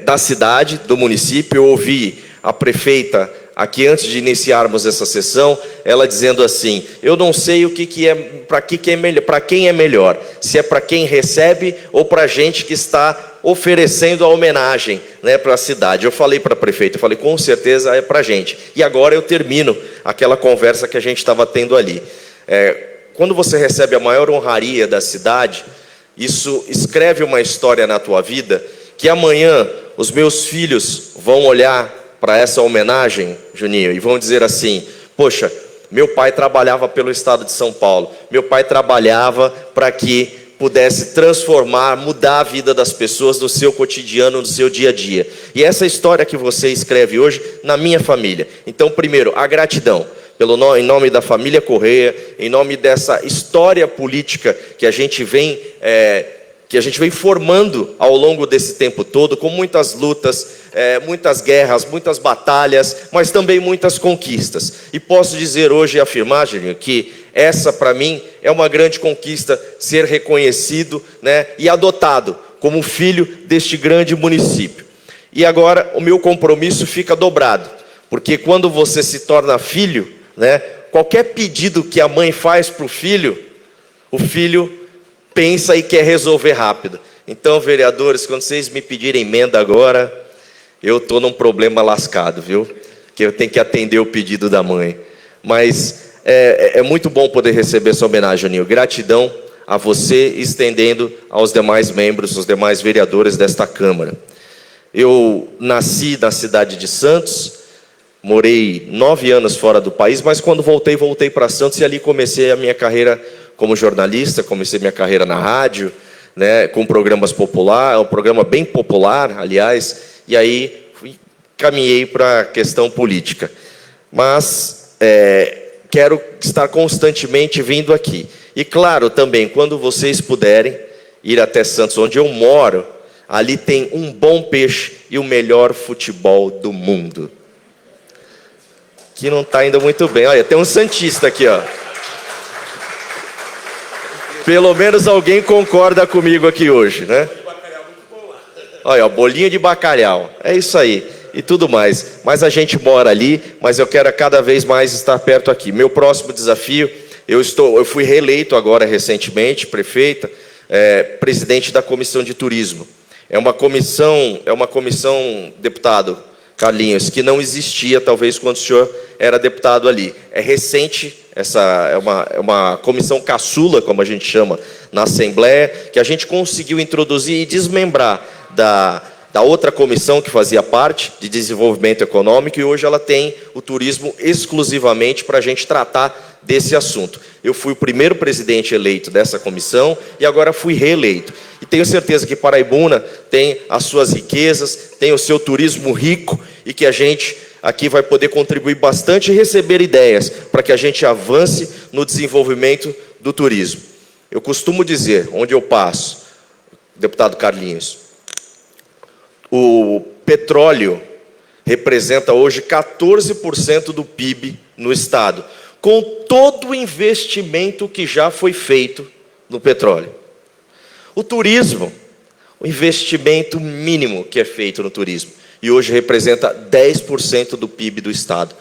da cidade, do município. Eu ouvi a prefeita aqui antes de iniciarmos essa sessão, ela dizendo assim: eu não sei o que é, para quem é melhor, se é para quem recebe ou para a gente que está oferecendo a homenagem, né, para a cidade. Eu falei para a prefeita, eu falei, com certeza é para a gente. E agora eu termino aquela conversa que a gente estava tendo ali. Quando você recebe a maior honraria da cidade, isso escreve uma história na tua vida, que amanhã os meus filhos vão olhar para essa homenagem, Juninho, e vão dizer assim: poxa, meu pai trabalhava pelo estado de São Paulo, meu pai trabalhava para que pudesse transformar, mudar a vida das pessoas no seu cotidiano, no seu dia a dia. E essa história que você escreve hoje na minha família. Então, primeiro, a gratidão em nome da família Correia, em nome dessa história política que a gente vem formando ao longo desse tempo todo, com muitas lutas, muitas guerras, muitas batalhas, mas também muitas conquistas. E posso dizer hoje e afirmar, Julinho, que essa para mim é uma grande conquista, ser reconhecido, né, e adotado como filho deste grande município. E agora o meu compromisso fica dobrado, Porque quando você se torna filho, né, qualquer pedido que a mãe faz para o filho pensa e quer resolver rápido. Então, vereadores, quando vocês me pedirem emenda agora, eu estou num problema lascado, viu? Que eu tenho que atender o pedido da mãe. Mas é muito bom poder receber essa homenagem, Juninho. Gratidão a você, estendendo aos demais membros, os demais vereadores desta Câmara. Eu nasci na cidade de Santos, morei 9 anos fora do país, mas quando voltei para Santos e ali comecei a minha carreira como jornalista, comecei minha carreira na rádio, né, com programas populares, um programa bem popular, aliás, e aí caminhei para a questão política. Mas quero estar constantemente vindo aqui. E claro, também, quando vocês puderem ir até Santos, onde eu moro, ali tem um bom peixe e o melhor futebol do mundo. Que não está indo muito bem. Olha, tem um santista aqui, ó. Pelo menos alguém concorda comigo aqui hoje, né? Olha, bolinho de bacalhau. É isso aí. E tudo mais. Mas a gente mora ali, mas eu quero cada vez mais estar perto aqui. Meu próximo desafio, eu fui reeleito agora recentemente, prefeita, presidente da Comissão de Turismo. É uma comissão, deputado Carlinhos, que não existia, talvez, quando o senhor era deputado ali. É recente, essa é uma comissão caçula, como a gente chama, na Assembleia, que a gente conseguiu introduzir e desmembrar da outra comissão que fazia parte, de desenvolvimento econômico, e hoje ela tem o turismo exclusivamente para a gente tratar desse assunto. Eu fui o primeiro presidente eleito dessa comissão e agora fui reeleito. E tenho certeza que Paraibuna tem as suas riquezas, tem o seu turismo rico e que a gente aqui vai poder contribuir bastante e receber ideias para que a gente avance no desenvolvimento do turismo. Eu costumo dizer, onde eu passo, deputado Carlinhos, o petróleo representa hoje 14% do PIB no estado, com todo o investimento que já foi feito no petróleo. O turismo, o investimento mínimo que é feito no turismo, e hoje representa 10% do PIB do estado.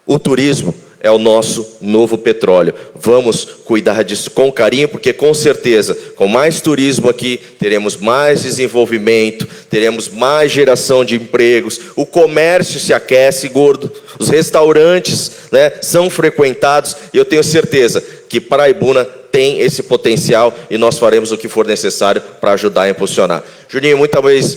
O turismo é o nosso novo petróleo. Vamos cuidar disso com carinho, porque com certeza, com mais turismo aqui, teremos mais desenvolvimento, teremos mais geração de empregos, o comércio se aquece, gordo, os restaurantes, né, são frequentados, e eu tenho certeza que Paraibuna tem esse potencial e nós faremos o que for necessário para ajudar a impulsionar. Juninho,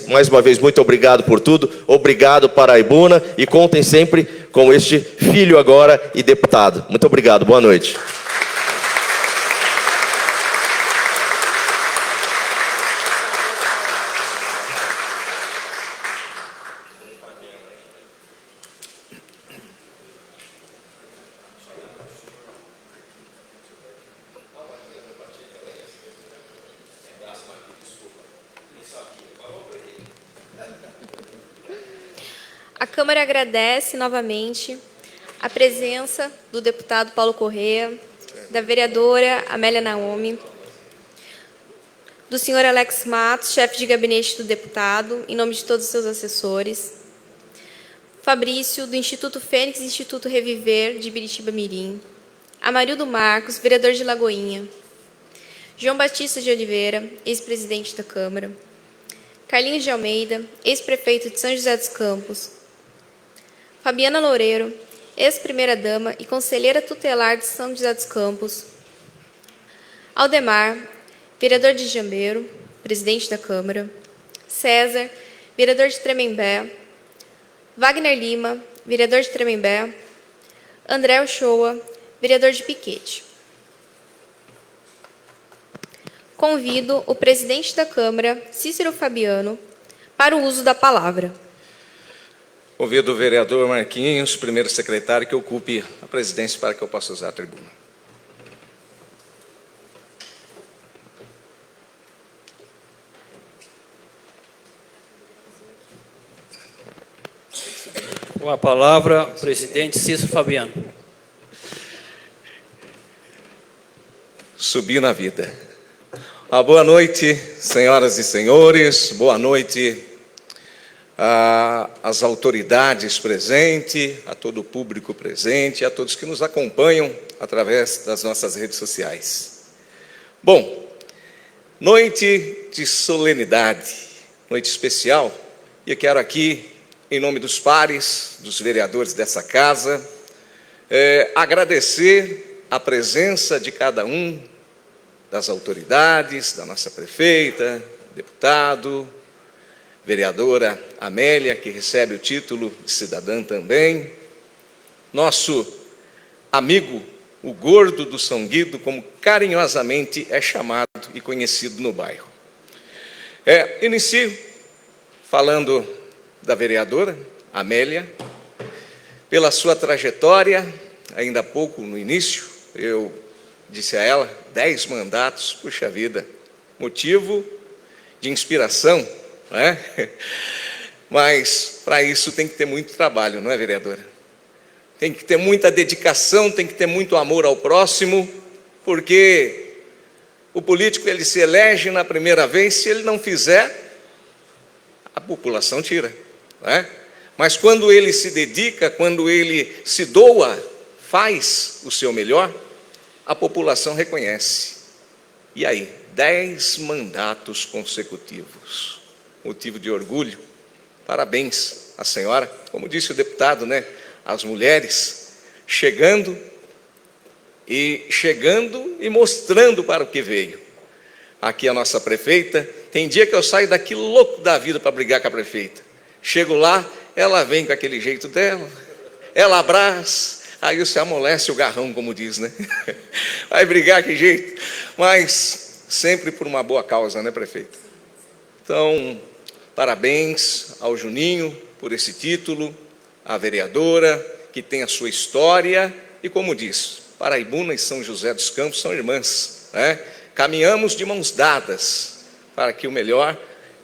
mais uma vez, muito obrigado por tudo, obrigado Paraibuna, e contem sempre com este filho agora e deputado. Muito obrigado, boa noite.
A Câmara agradece novamente a presença do deputado Paulo Correa, da vereadora Amélia Naomi, do senhor Alex Matos, chefe de gabinete do deputado, em nome de todos os seus assessores, Fabrício, do Instituto Fênix e Instituto Reviver, de Biritiba Mirim, Amarildo Marcos, vereador de Lagoinha, João Batista de Oliveira, ex-presidente da Câmara, Carlinhos de Almeida, ex-prefeito de São José dos Campos, Fabiana Loureiro, ex-primeira-dama e conselheira tutelar de São José dos Campos, Aldemar, vereador de Jambeiro, presidente da Câmara, César, vereador de Tremembé, Wagner Lima, vereador de Tremembé, André Uchoa, vereador de Piquete. Convido o presidente da Câmara, Cícero Fabiano, para o uso da palavra.
Convido o vereador Marquinhos, primeiro secretário, que ocupe a presidência para que eu possa usar a tribuna.
Com a palavra, o presidente Cícero Fabiano.
Subir na vida. Boa noite, senhoras e senhores. Boa noite às autoridades presentes, a todo o público presente, a todos que nos acompanham através das nossas redes sociais. Bom, noite de solenidade, noite especial, e eu quero aqui, em nome dos pares, dos vereadores dessa casa, agradecer a presença de cada um, das autoridades, da nossa prefeita, deputado, vereadora Amélia, que recebe o título de cidadã também, nosso amigo, o Gordo do São Guido, como carinhosamente é chamado e conhecido no bairro. Inicio falando da vereadora Amélia, pela sua trajetória, ainda há pouco no início, eu disse a ela, 10 mandatos, puxa vida, motivo de inspiração, não é? Mas para isso tem que ter muito trabalho, não é, vereadora? Tem que ter muita dedicação, tem que ter muito amor ao próximo, porque o político ele se elege na primeira vez, se ele não fizer, a população tira, não é? Mas quando ele se dedica, quando ele se doa, faz o seu melhor, a população reconhece. E aí, 10 mandatos consecutivos, motivo de orgulho. Parabéns à senhora, como disse o deputado, né? As mulheres chegando e mostrando para o que veio. Aqui a nossa prefeita, tem dia que eu saio daqui louco da vida para brigar com a prefeita. Chego lá, ela vem com aquele jeito dela, ela abraça, aí você amolece o garrão, como diz, né? Vai brigar que jeito, mas sempre por uma boa causa, né, prefeita? Então, parabéns ao Juninho por esse título, à vereadora, que tem a sua história, e como diz, Paraibuna e São José dos Campos são irmãs, né? Caminhamos de mãos dadas para que o melhor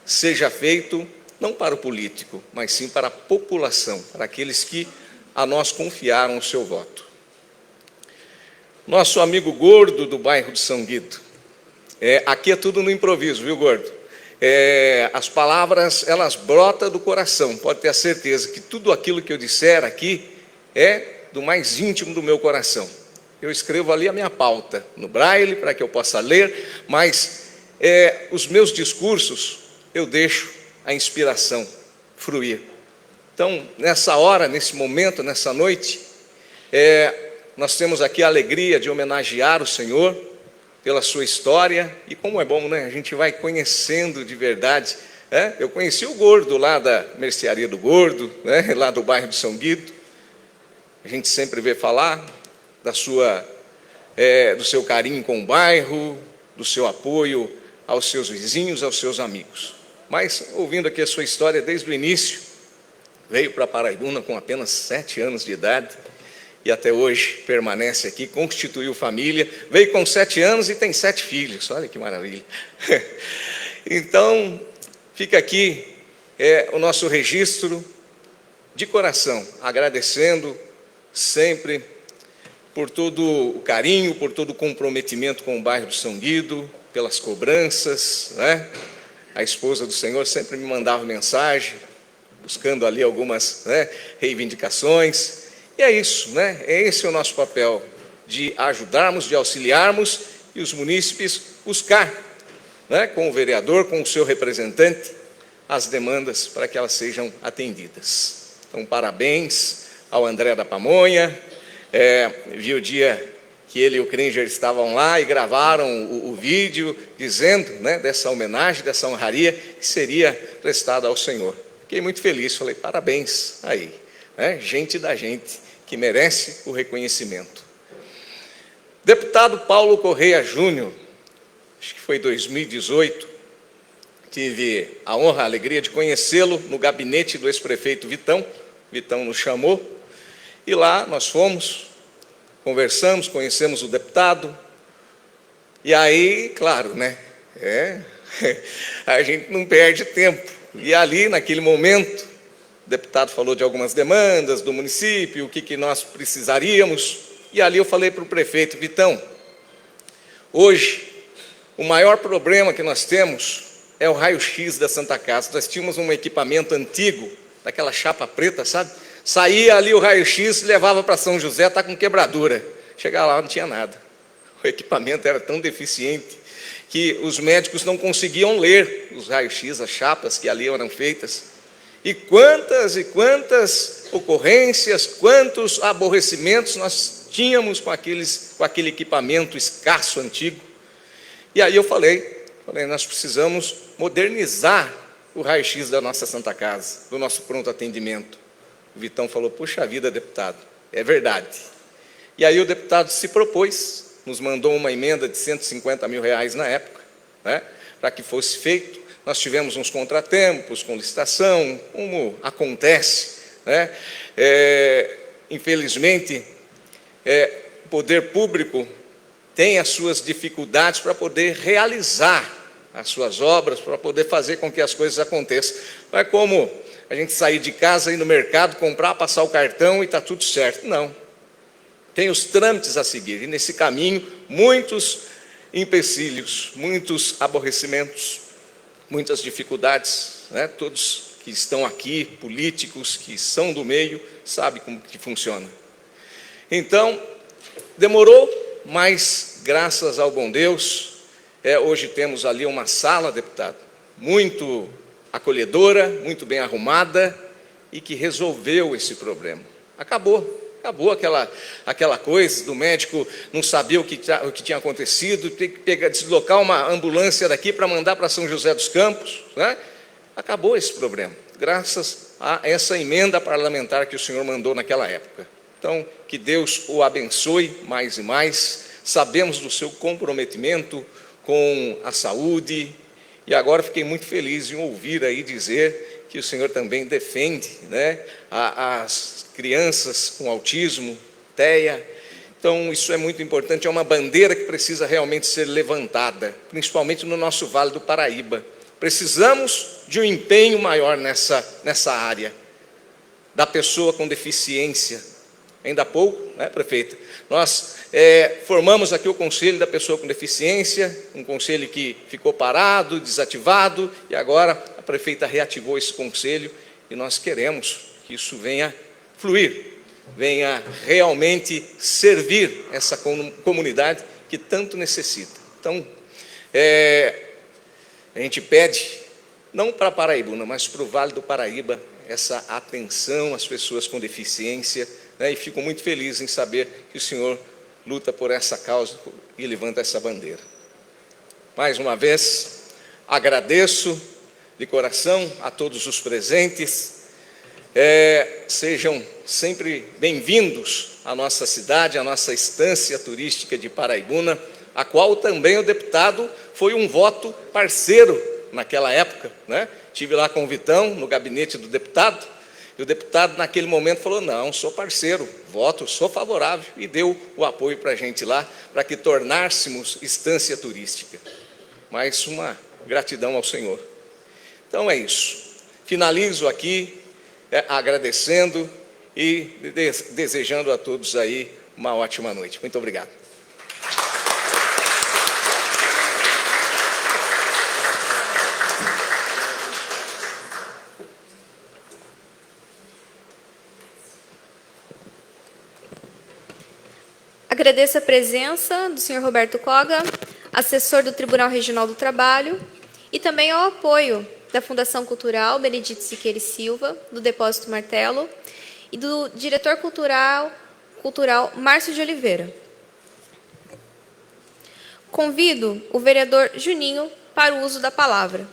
seja feito, não para o político, mas sim para a população, para aqueles que a nós confiaram o seu voto. Nosso amigo Gordo do bairro de São Guido, aqui é tudo no improviso, viu, Gordo? As palavras, elas brotam do coração, pode ter a certeza que tudo aquilo que eu disser aqui é do mais íntimo do meu coração. Eu escrevo ali a minha pauta, no braille, para que eu possa ler, mas os meus discursos eu deixo a inspiração fruir. Então, nessa hora, nesse momento, nessa noite, nós temos aqui a alegria de homenagear o Senhor pela sua história, e como é bom, né? A gente vai conhecendo de verdade. Eu conheci o Gordo lá da Mercearia do Gordo, né? Lá do bairro de São Guido. A gente sempre vê falar do seu carinho com o bairro, do seu apoio aos seus vizinhos, aos seus amigos. Mas, ouvindo aqui a sua história desde o início, veio para Paraibuna com apenas 7 anos de idade, e até hoje permanece aqui, constituiu família, veio com 7 anos e tem 7 filhos, olha que maravilha. Então, fica aqui o nosso registro de coração, agradecendo sempre por todo o carinho, por todo o comprometimento com o bairro de São Guido, pelas cobranças, né? A esposa do Senhor sempre me mandava mensagem, buscando ali algumas, né, reivindicações. E é isso, né? Esse é o nosso papel, de ajudarmos, de auxiliarmos, e os munícipes buscar, né, com o vereador, com o seu representante, as demandas para que elas sejam atendidas. Então, parabéns ao André da Pamonha. Vi o dia que ele e o Cringer estavam lá e gravaram o vídeo dizendo, né, dessa homenagem, dessa honraria que seria prestada ao Senhor. Fiquei muito feliz, falei, parabéns aí, né, gente da gente, que merece o reconhecimento. Deputado Paulo Correia Júnior, acho que foi 2018, tive a honra, a alegria de conhecê-lo no gabinete do ex-prefeito Vitão. Vitão nos chamou, e lá nós fomos, conversamos, conhecemos o deputado, e aí, claro, né, a gente não perde tempo. E ali, naquele momento, o deputado falou de algumas demandas do município, o que nós precisaríamos, e ali eu falei para o prefeito, Vitão, hoje, o maior problema que nós temos é o raio-x da Santa Casa. Nós tínhamos um equipamento antigo, daquela chapa preta, sabe? Saía ali o raio-x, levava para São José, está com quebradura. Chegava lá, não tinha nada. O equipamento era tão deficiente que os médicos não conseguiam ler os raios-x, as chapas que ali eram feitas. E quantas ocorrências, quantos aborrecimentos nós tínhamos com aquele equipamento escasso, antigo. E aí eu falei, nós precisamos modernizar o raio-x da nossa Santa Casa, do nosso pronto atendimento. O Vitão falou, puxa vida, deputado, é verdade. E aí o deputado se propôs, nos mandou uma emenda de R$150 mil na época, né, para que fosse feito. Nós tivemos uns contratempos com licitação, como acontece, né? Infelizmente, o poder público tem as suas dificuldades para poder realizar as suas obras, para poder fazer com que as coisas aconteçam. Não é como a gente sair de casa, ir no mercado, comprar, passar o cartão e está tudo certo. Não. Tem os trâmites a seguir. E nesse caminho, muitos empecilhos, muitos aborrecimentos, muitas dificuldades, né? Todos que estão aqui, políticos que são do meio, sabem como que funciona. Então, demorou, mas graças ao bom Deus, hoje temos ali uma sala, deputado, muito acolhedora, muito bem arrumada e que resolveu esse problema. Acabou aquela coisa do médico não saber o que tinha acontecido, ter que deslocar uma ambulância daqui para mandar para São José dos Campos, né? Acabou esse problema, graças a essa emenda parlamentar que o senhor mandou naquela época. Então, que Deus o abençoe mais e mais. Sabemos do seu comprometimento com a saúde, e agora fiquei muito feliz em ouvir aí dizer que o senhor também defende, né, as crianças com autismo, TEA. Então, isso é muito importante, é uma bandeira que precisa realmente ser levantada, principalmente no nosso Vale do Paraíba. Precisamos de um empenho maior nessa área, da pessoa com deficiência. Ainda há pouco, né, prefeita, nós formamos aqui o Conselho da Pessoa com Deficiência, um conselho que ficou parado, desativado, e agora a prefeita reativou esse conselho, e nós queremos que isso venha fluir, venha realmente servir essa comunidade que tanto necessita. Então, a gente pede, não para Paraibuna, mas para o Vale do Paraíba, essa atenção às pessoas com deficiência, né, e fico muito feliz em saber que o senhor luta por essa causa e levanta essa bandeira. Mais uma vez, agradeço de coração a todos os presentes. Sejam sempre bem-vindos à nossa cidade, à nossa estância turística de Paraibuna, a qual também o deputado foi um voto parceiro naquela época, né? Estive lá com o Vitão, no gabinete do deputado, e o deputado naquele momento falou, não, sou parceiro, voto, sou favorável, e deu o apoio para a gente lá, para que tornássemos estância turística. Mais uma gratidão ao senhor. Então é isso. Finalizo aqui, agradecendo e desejando a todos aí uma ótima noite. Muito obrigado.
Agradeço a presença do senhor Roberto Coga, assessor do Tribunal Regional do Trabalho, e também ao apoio da Fundação Cultural Benedito Siqueira e Silva, do Depósito Martelo, e do diretor cultural Márcio de Oliveira. Convido o vereador Juninho para o uso da palavra.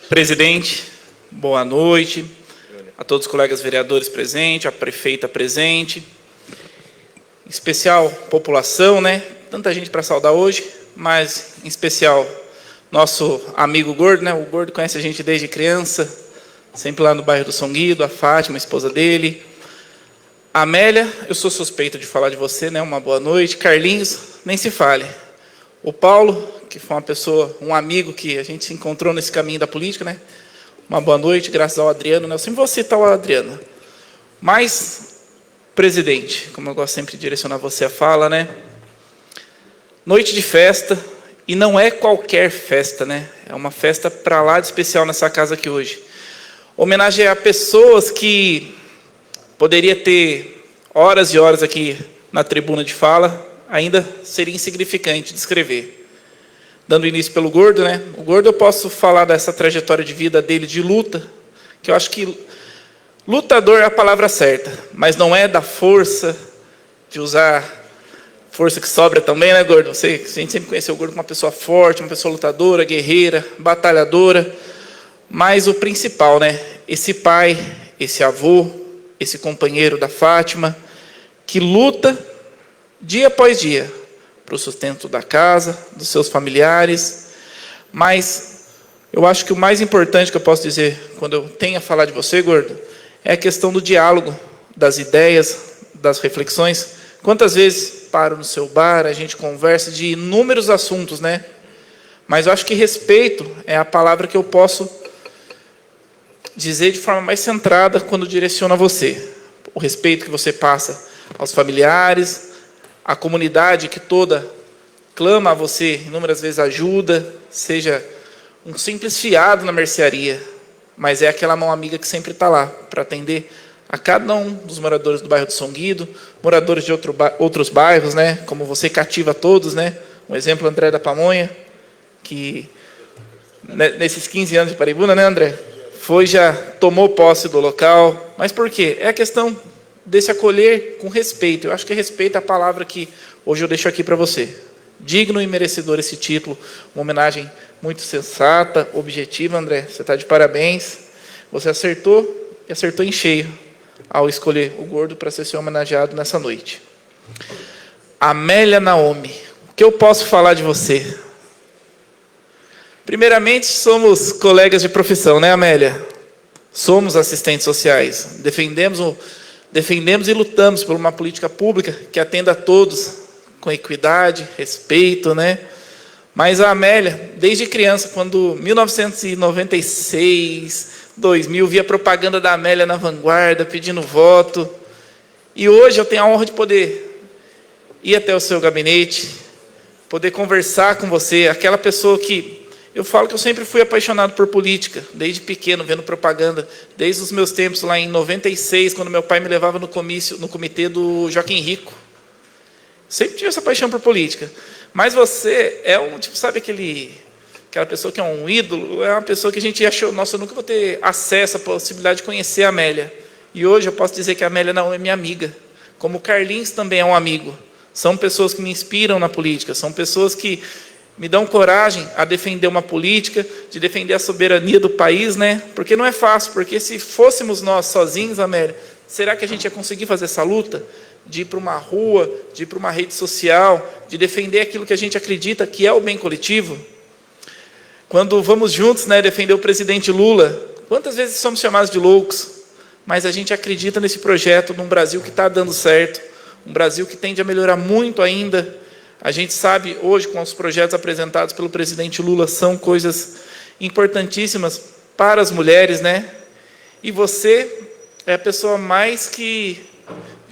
Presidente, boa noite a todos os colegas vereadores presentes, a prefeita presente, em especial população, né? Tanta gente para saudar hoje, mas em especial nosso amigo Gordo, né? O Gordo conhece a gente desde criança, sempre lá no bairro do São Guido, a Fátima, a esposa dele. A Amélia, eu sou suspeito de falar de você, né? Uma boa noite. Carlinhos, nem se fale. O Paulo, que foi uma pessoa, um amigo que a gente se encontrou nesse caminho da política, né? Uma boa noite, graças ao Adriano, né? Eu sempre vou citar o Adriano. Mas, presidente, como eu gosto sempre de direcionar você a fala, né? Noite de festa, e não é qualquer festa, né? É uma festa para lá de especial nessa casa aqui hoje. Homenagem a pessoas que poderia ter horas e horas aqui na tribuna de fala, ainda seria insignificante descrever. Dando início pelo Gordo, né? O Gordo, eu posso falar dessa trajetória de vida dele de luta, que eu acho que lutador é a palavra certa, mas não é da força, de usar força que sobra também, né, Gordo? A gente sempre conheceu o Gordo como uma pessoa forte, uma pessoa lutadora, guerreira, batalhadora, mas o principal, né? Esse pai, esse avô, esse companheiro da Fátima, que luta dia após dia para o sustento da casa, dos seus familiares. Mas eu acho que o mais importante que eu posso dizer quando eu tenho a falar de você, Gordo, é a questão do diálogo, das ideias, das reflexões. Quantas vezes paro no seu bar, a gente conversa de inúmeros assuntos, né? Mas eu acho que respeito é a palavra que eu posso dizer de forma mais centrada quando direciono a você. O respeito que você passa aos familiares, à comunidade que toda clama a você, inúmeras vezes ajuda, seja um simples fiado na mercearia, mas é aquela mão amiga que sempre está lá para atender a cada um dos moradores do bairro de São Guido, moradores de outros bairros, né? Como você cativa todos, né? Um exemplo, André da Pamonha, que nesses 15 anos de Paraibuna, né, André? Já tomou posse do local. Mas por quê? É a questão desse acolher com respeito. Eu acho que respeito é a palavra que hoje eu deixo aqui para você. Digno e merecedor esse título, uma homenagem muito sensata, objetiva, André. Você está de parabéns. Você acertou e acertou em cheio ao escolher o Gordo para ser seu homenageado nessa noite. Amélia Naomi, o que eu posso falar de você? Primeiramente, somos colegas de profissão, né, Amélia? Somos assistentes sociais. Defendemos e lutamos por uma política pública que atenda a todos com equidade, respeito, né? Mas a Amélia, desde criança, quando 1996, 2000, via propaganda da Amélia na Vanguarda, pedindo voto. E hoje eu tenho a honra de poder ir até o seu gabinete, poder conversar com você, aquela pessoa que... Eu falo que eu sempre fui apaixonado por política, desde pequeno, vendo propaganda, desde os meus tempos lá em 96, quando meu pai me levava no comitê do Joaquim Rico. Sempre tive essa paixão por política. Mas você é sabe aquela pessoa que é um ídolo, é uma pessoa que a gente achou, nossa, eu nunca vou ter acesso à possibilidade de conhecer a Amélia. E hoje eu posso dizer que a Amélia não é minha amiga, como o Carlinhos também é um amigo. São pessoas que me inspiram na política, são pessoas que me dão coragem a defender uma política, de defender a soberania do país, né? Porque não é fácil, porque se fôssemos nós sozinhos, Amélia, será que a gente ia conseguir fazer essa luta? De ir para uma rua, de ir para uma rede social, de defender aquilo que a gente acredita que é o bem coletivo? Quando vamos juntos, né, defender o presidente Lula, quantas vezes somos chamados de loucos? Mas a gente acredita nesse projeto, num Brasil que está dando certo, um Brasil que tende a melhorar muito ainda. A gente sabe hoje, com os projetos apresentados pelo presidente Lula, são coisas importantíssimas para as mulheres, né? E você é a pessoa mais que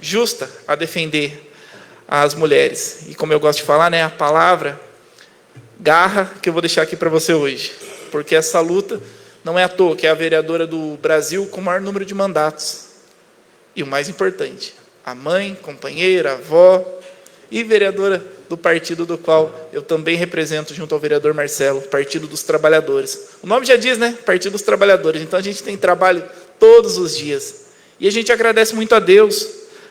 justa a defender as mulheres. E como eu gosto de falar, né, a palavra garra que eu vou deixar aqui para você hoje. Porque essa luta não é à toa, que é a vereadora do Brasil com o maior número de mandatos. E o mais importante, a mãe, companheira, avó e vereadora do partido do qual eu também represento junto ao vereador Marcelo, Partido dos Trabalhadores. O nome já diz, né? Partido dos Trabalhadores. Então a gente tem trabalho todos os dias. E a gente agradece muito a Deus,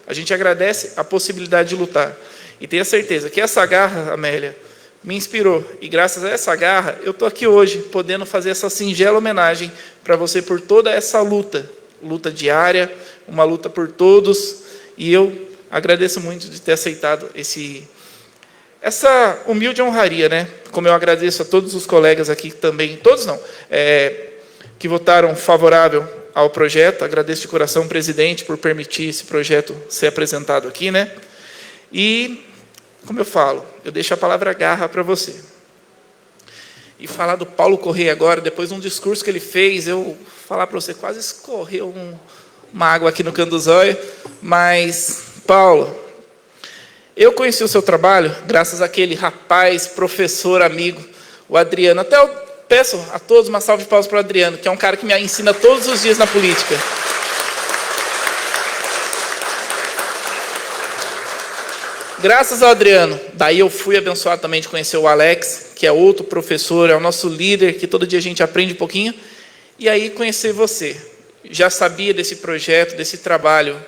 a gente agradece a possibilidade de lutar. E tenha certeza que essa garra, Amélia, me inspirou. E graças a essa garra, eu estou aqui hoje, podendo fazer essa singela homenagem para você por toda essa luta diária, uma luta por todos. E eu agradeço muito de ter aceitado essa humilde honraria, né? Como eu agradeço a todos os colegas aqui também, todos não, que votaram favorável ao projeto. Agradeço de coração o presidente por permitir esse projeto ser apresentado aqui, né? E, como eu falo, eu deixo a palavra garra para você. e falar do Paulo Correia agora, depois de um discurso que ele fez, eu falar para você, quase escorreu uma água aqui no canto dos olhos, mas, Paulo, eu conheci o seu trabalho graças àquele rapaz, professor, amigo, o Adriano. Até eu peço a todos uma salva de palmas para o Adriano, que é um cara que me ensina todos os dias na política. Graças ao Adriano, daí eu fui abençoado também de conhecer o Alex, que é outro professor, é o nosso líder, que todo dia a gente aprende um pouquinho, e aí conhecer você. Já sabia desse projeto, desse trabalho,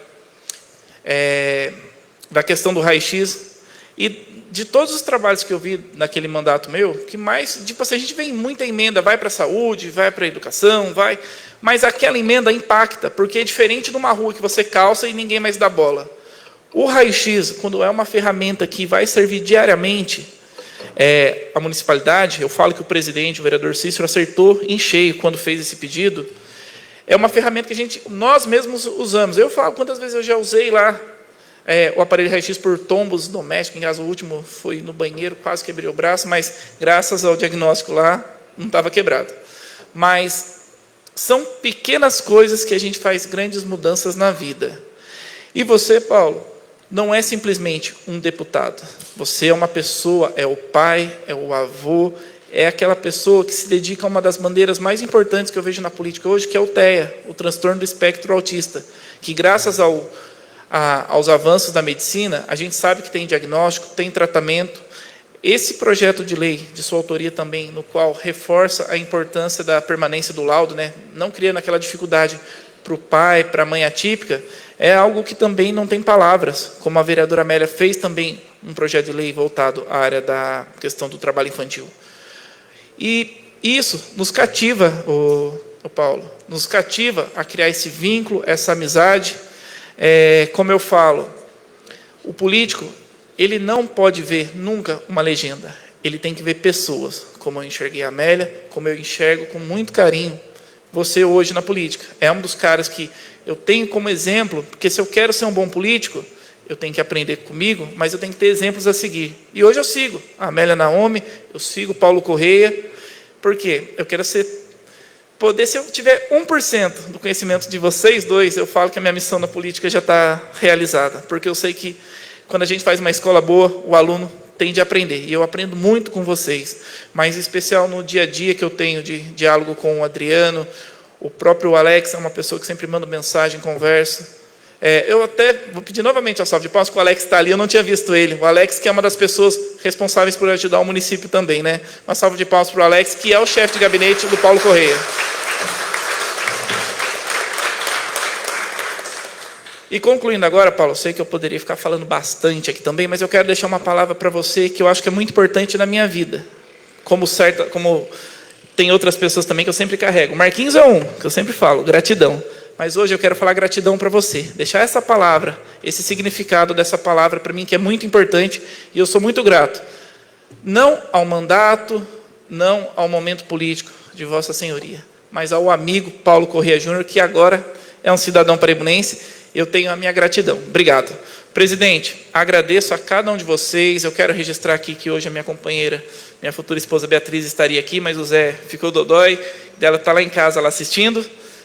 da questão do raio-x, e de todos os trabalhos que eu vi naquele mandato meu, que mais, tipo assim, a gente vem muita emenda, vai para a saúde, vai para a educação, mas aquela emenda impacta, porque é diferente de uma rua que você calça e ninguém mais dá bola. O raio-x, quando é uma ferramenta que vai servir diariamente a municipalidade, eu falo que o presidente, o vereador Cícero, acertou em cheio quando fez esse pedido, é uma ferramenta que nós mesmos usamos. Eu falo quantas vezes eu já usei lá o aparelho raio-x por tombos domésticos, em caso o último foi no banheiro, quase quebrei o braço, mas graças ao diagnóstico lá, não estava quebrado. Mas são pequenas coisas que a gente faz grandes mudanças na vida. E você, Paulo, não é simplesmente um deputado. Você é uma pessoa, é o pai, é o avô, é aquela pessoa que se dedica a uma das bandeiras mais importantes que eu vejo na política hoje, que é o TEA, o transtorno do espectro autista, que graças aos avanços da medicina, a gente sabe que tem diagnóstico, tem tratamento. Esse projeto de lei, de sua autoria também, no qual reforça a importância da permanência do laudo, né, não criando aquela dificuldade para o pai, para a mãe atípica, é algo que também não tem palavras, como a vereadora Amélia fez também um projeto de lei voltado à área da questão do trabalho infantil. E isso nos cativa, o Paulo, nos cativa a criar esse vínculo, essa amizade. Como eu falo, o político, ele não pode ver nunca uma legenda, ele tem que ver pessoas, como eu enxerguei a Amélia, como eu enxergo com muito carinho você hoje na política. É um dos caras que eu tenho como exemplo, porque se eu quero ser um bom político, eu tenho que aprender comigo, mas eu tenho que ter exemplos a seguir. E hoje eu sigo a Amélia Naomi, eu sigo o Paulo Correia, porque eu quero se eu tiver 1% do conhecimento de vocês dois, eu falo que a minha missão na política já está realizada, porque eu sei que quando a gente faz uma escola boa, o aluno tende a aprender, e eu aprendo muito com vocês, mas em especial no dia a dia que eu tenho de diálogo com o Adriano, o próprio Alex é uma pessoa que sempre manda mensagem, conversa. Eu até vou pedir novamente a salva de palmas, que o Alex está ali, eu não tinha visto ele. O Alex, que é uma das pessoas responsáveis por ajudar o município também, né? Uma salva de palmas para o Alex, que é o chefe de gabinete do Paulo Correia. E concluindo agora, Paulo, eu sei que eu poderia ficar falando bastante aqui também, mas eu quero deixar uma palavra para você que eu acho que é muito importante na minha vida. Como tem outras pessoas também que eu sempre carrego. Marquinhos é um, que eu sempre falo, gratidão. Mas hoje eu quero falar gratidão para você. Deixar essa palavra, esse significado dessa palavra para mim, que é muito importante, e eu sou muito grato. Não ao mandato, não ao momento político de Vossa Senhoria, mas ao amigo Paulo Correia Júnior, que agora é um cidadão paraibunense. Eu tenho a minha gratidão. Obrigado. Presidente, agradeço a cada um de vocês. Eu quero registrar aqui que hoje a minha companheira, minha futura esposa Beatriz, estaria aqui, mas o Zé ficou dodói, dela está lá em casa lá assistindo.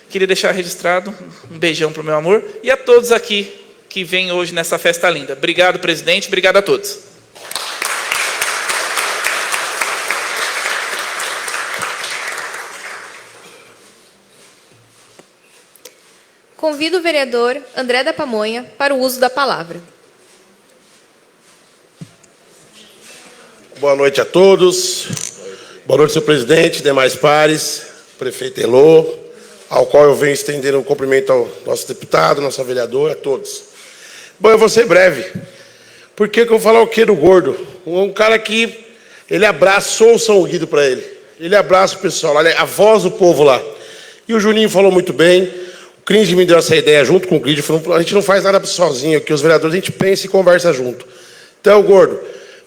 Queria deixar registrado um beijão para o meu amor e a todos aqui que vêm hoje nessa festa linda. Obrigado, presidente. Obrigado a todos.
Convido o vereador André da Pamonha para o uso da palavra.
Boa noite a todos. Boa noite, senhor presidente, demais pares, prefeito Elô, ao qual eu venho estendendo um cumprimento ao nosso deputado, nossa vereadora, a todos. Bom, eu vou ser breve. Porque que eu vou falar o quê do Gordo? Um cara que ele abraçou o São Guido para ele. Ele abraça o pessoal, a voz do povo lá. E o Juninho falou muito bem. O Cringe me deu essa ideia junto com o Cringe. A gente não faz nada sozinho aqui, os vereadores, a gente pensa e conversa junto. Então, Gordo,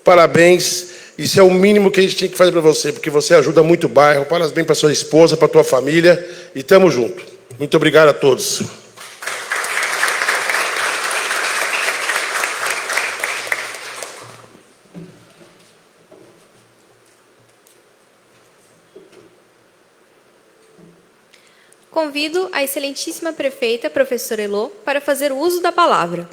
parabéns. Isso é o mínimo que a gente tinha que fazer para você, porque você ajuda muito o bairro. Parabéns para sua esposa, para a tua família. E tamo junto. Muito obrigado a todos.
convido a excelentíssima prefeita, professora Elô, para fazer uso da palavra.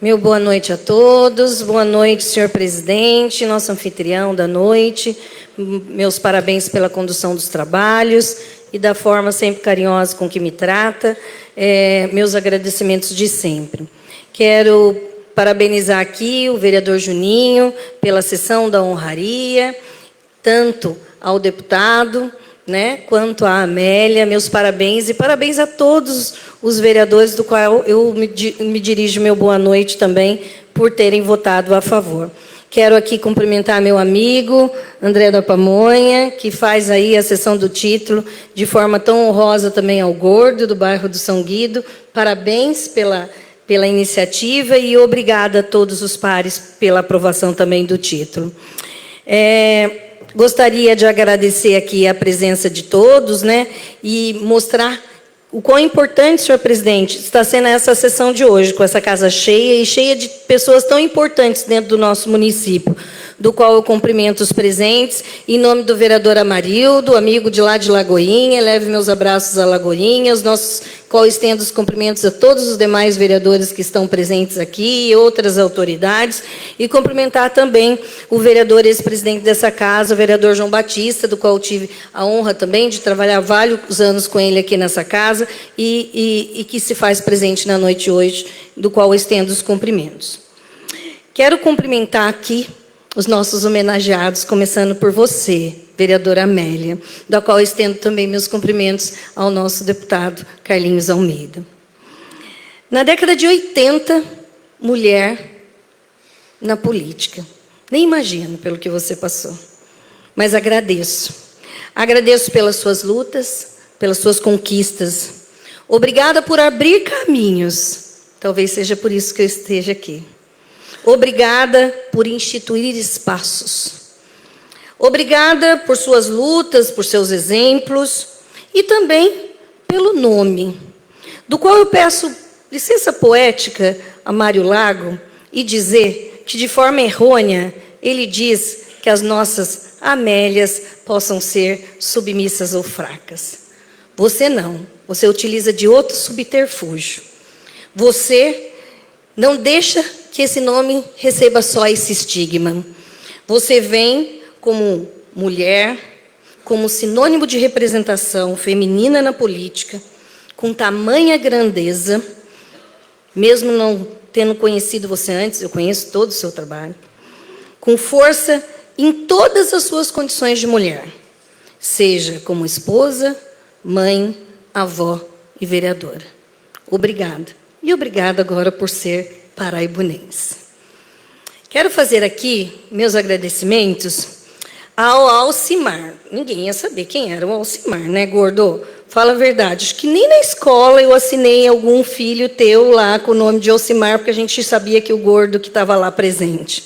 Meu boa noite a todos, boa noite, senhor presidente, nosso anfitrião da noite, meus parabéns pela condução dos trabalhos e da forma sempre carinhosa com que me trata, meus agradecimentos de sempre. Quero parabenizar aqui o vereador Juninho pela sessão da honraria, tanto ao deputado, quanto à Amélia, meus parabéns e parabéns a todos os vereadores, do qual eu me dirijo meu boa noite também, por terem votado a favor. Quero aqui cumprimentar meu amigo André da Pamonha, que faz aí a sessão do título de forma tão honrosa também ao Gordo, do bairro do São Guido. Parabéns pela iniciativa e obrigada a todos os pares pela aprovação também do título. Gostaria de agradecer aqui a presença de todos, e mostrar o quão importante, senhor presidente, está sendo essa sessão de hoje, com essa casa cheia e cheia de pessoas tão importantes dentro do nosso município, do qual eu cumprimento os presentes, em nome do vereador Amarildo, amigo de lá de Lagoinha, leve meus abraços a Lagoinha, qual estendo os cumprimentos a todos os demais vereadores que estão presentes aqui e outras autoridades, e cumprimentar também o vereador ex-presidente dessa casa, o vereador João Batista, do qual tive a honra também de trabalhar vários anos com ele aqui nessa casa, e que se faz presente na noite de hoje, do qual estendo os cumprimentos. Quero cumprimentar aqui os nossos homenageados, começando por você, vereadora Amélia, da qual estendo também meus cumprimentos ao nosso deputado Carlinhos Almeida. Na década de 80, mulher na política. Nem imagino pelo que você passou, mas agradeço. Agradeço pelas suas lutas, pelas suas conquistas. Obrigada por abrir caminhos. Talvez seja por isso que eu esteja aqui. Obrigada por instituir espaços. Obrigada por suas lutas, por seus exemplos e também pelo nome, do qual eu peço licença poética a Mário Lago e dizer que, de forma errônea, ele diz que as nossas Amélias possam ser submissas ou fracas. Você não. Você utiliza de outro subterfúgio. Você não deixa que esse nome receba só esse estigma. Você vem como mulher, como sinônimo de representação feminina na política, com tamanha grandeza, mesmo não tendo conhecido você antes, eu conheço todo o seu trabalho, com força em todas as suas condições de mulher, seja como esposa, mãe, avó e vereadora. Obrigada. E obrigada agora por ser paraibunense. Quero fazer aqui meus agradecimentos ao Alcimar. Ninguém ia saber quem era o Alcimar, Gordo? Fala a verdade. Acho que nem na escola eu assinei algum filho teu lá com o nome de Alcimar, porque a gente sabia que o Gordo que estava lá presente.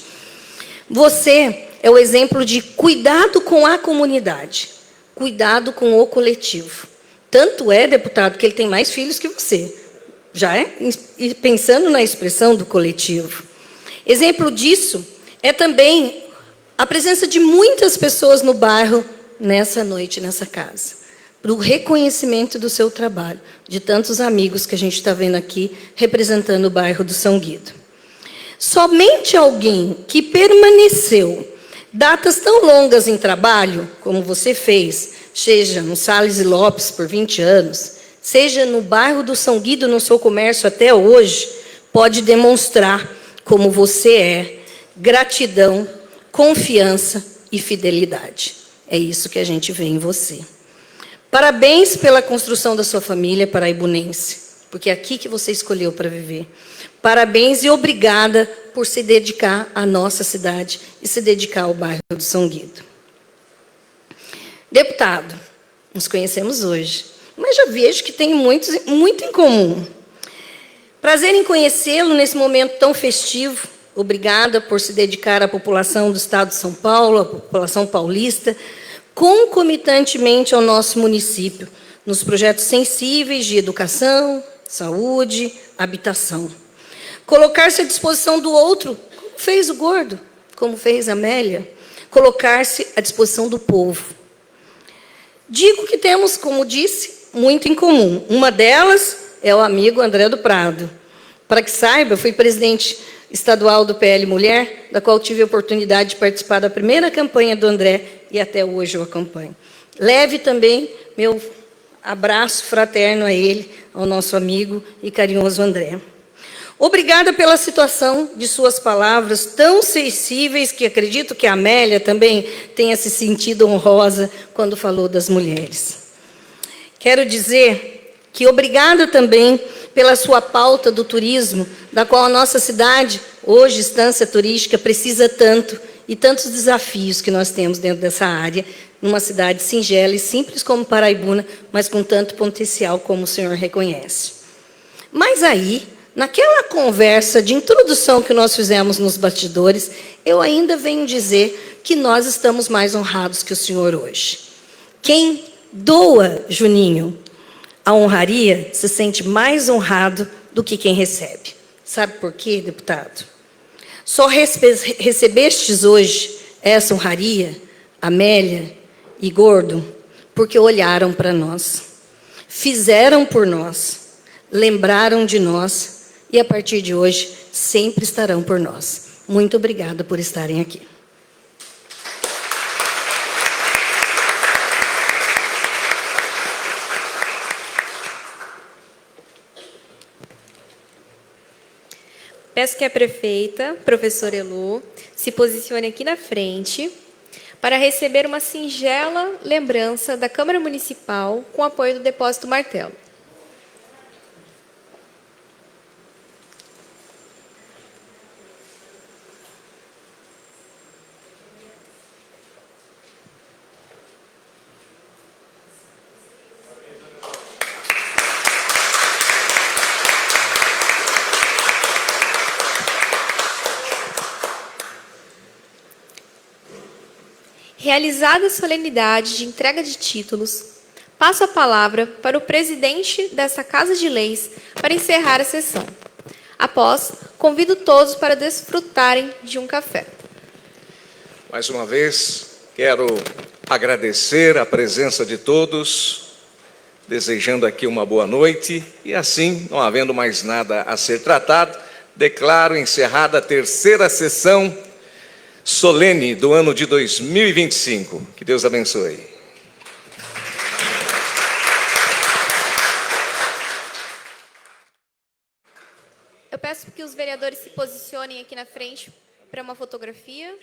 Você é o exemplo de cuidado com a comunidade, cuidado com o coletivo. Tanto é, deputado, que ele tem mais filhos que você. Já é? E pensando na expressão do coletivo. Exemplo disso é também a presença de muitas pessoas no bairro nessa noite, nessa casa. Para o reconhecimento do seu trabalho, de tantos amigos que a gente está vendo aqui, representando o bairro do São Guido. Somente alguém que permaneceu datas tão longas em trabalho, como você fez, seja no Salles e Lopes por 20 anos, seja no bairro do São Guido, no seu comércio até hoje, pode demonstrar como você é, gratidão, confiança e fidelidade. É isso que a gente vê em você. Parabéns pela construção da sua família paraibunense, porque é aqui que você escolheu para viver. Parabéns e obrigada por se dedicar à nossa cidade e se dedicar ao bairro do São Guido. Deputado, nos conhecemos hoje, mas já vejo que tem muito em comum. Prazer em conhecê-lo nesse momento tão festivo. Obrigada por se dedicar à população do Estado de São Paulo, à população paulista, concomitantemente ao nosso município, nos projetos sensíveis de educação, saúde, habitação. Colocar-se à disposição do outro, como fez o Gordo, como fez a Amélia, colocar-se à disposição do povo. Digo que temos, como disse, muito em comum. Uma delas é o amigo André do Prado. Para que saiba, eu fui presidente estadual do PL Mulher, da qual tive a oportunidade de participar da primeira campanha do André e até hoje eu acompanho. Leve também meu abraço fraterno a ele, ao nosso amigo e carinhoso André. Obrigada pela situação de suas palavras tão sensíveis que acredito que a Amélia também tenha se sentido honrosa quando falou das mulheres. Quero dizer que obrigada também pela sua pauta do turismo, da qual a nossa cidade, hoje, estância turística, precisa tanto, e tantos desafios que nós temos dentro dessa área, numa cidade singela e simples como Paraibuna, mas com tanto potencial como o senhor reconhece. Mas aí, naquela conversa de introdução que nós fizemos nos bastidores, eu ainda venho dizer que nós estamos mais honrados que o senhor hoje. Quem doa, Juninho, a honraria se sente mais honrado do que quem recebe. Sabe por quê, deputado? Só recebestes hoje essa honraria, Amélia e Gordo, porque olharam para nós, fizeram por nós, lembraram de nós e, a partir de hoje, sempre estarão por nós. Muito obrigada por estarem aqui.
Peço que a prefeita, professora Elô, se posicione aqui na frente para receber uma singela lembrança da Câmara Municipal com apoio do Depósito Martelo. Realizada a solenidade de entrega de títulos, passo a palavra para o presidente dessa Casa de Leis para encerrar a sessão. Após, convido todos para desfrutarem de um café.
Mais uma vez, quero agradecer a presença de todos, desejando aqui uma boa noite, e assim, não havendo mais nada a ser tratado, declaro encerrada a terceira sessão solene do ano de 2025. Que Deus abençoe.
Eu peço que os vereadores se posicionem aqui na frente para uma fotografia.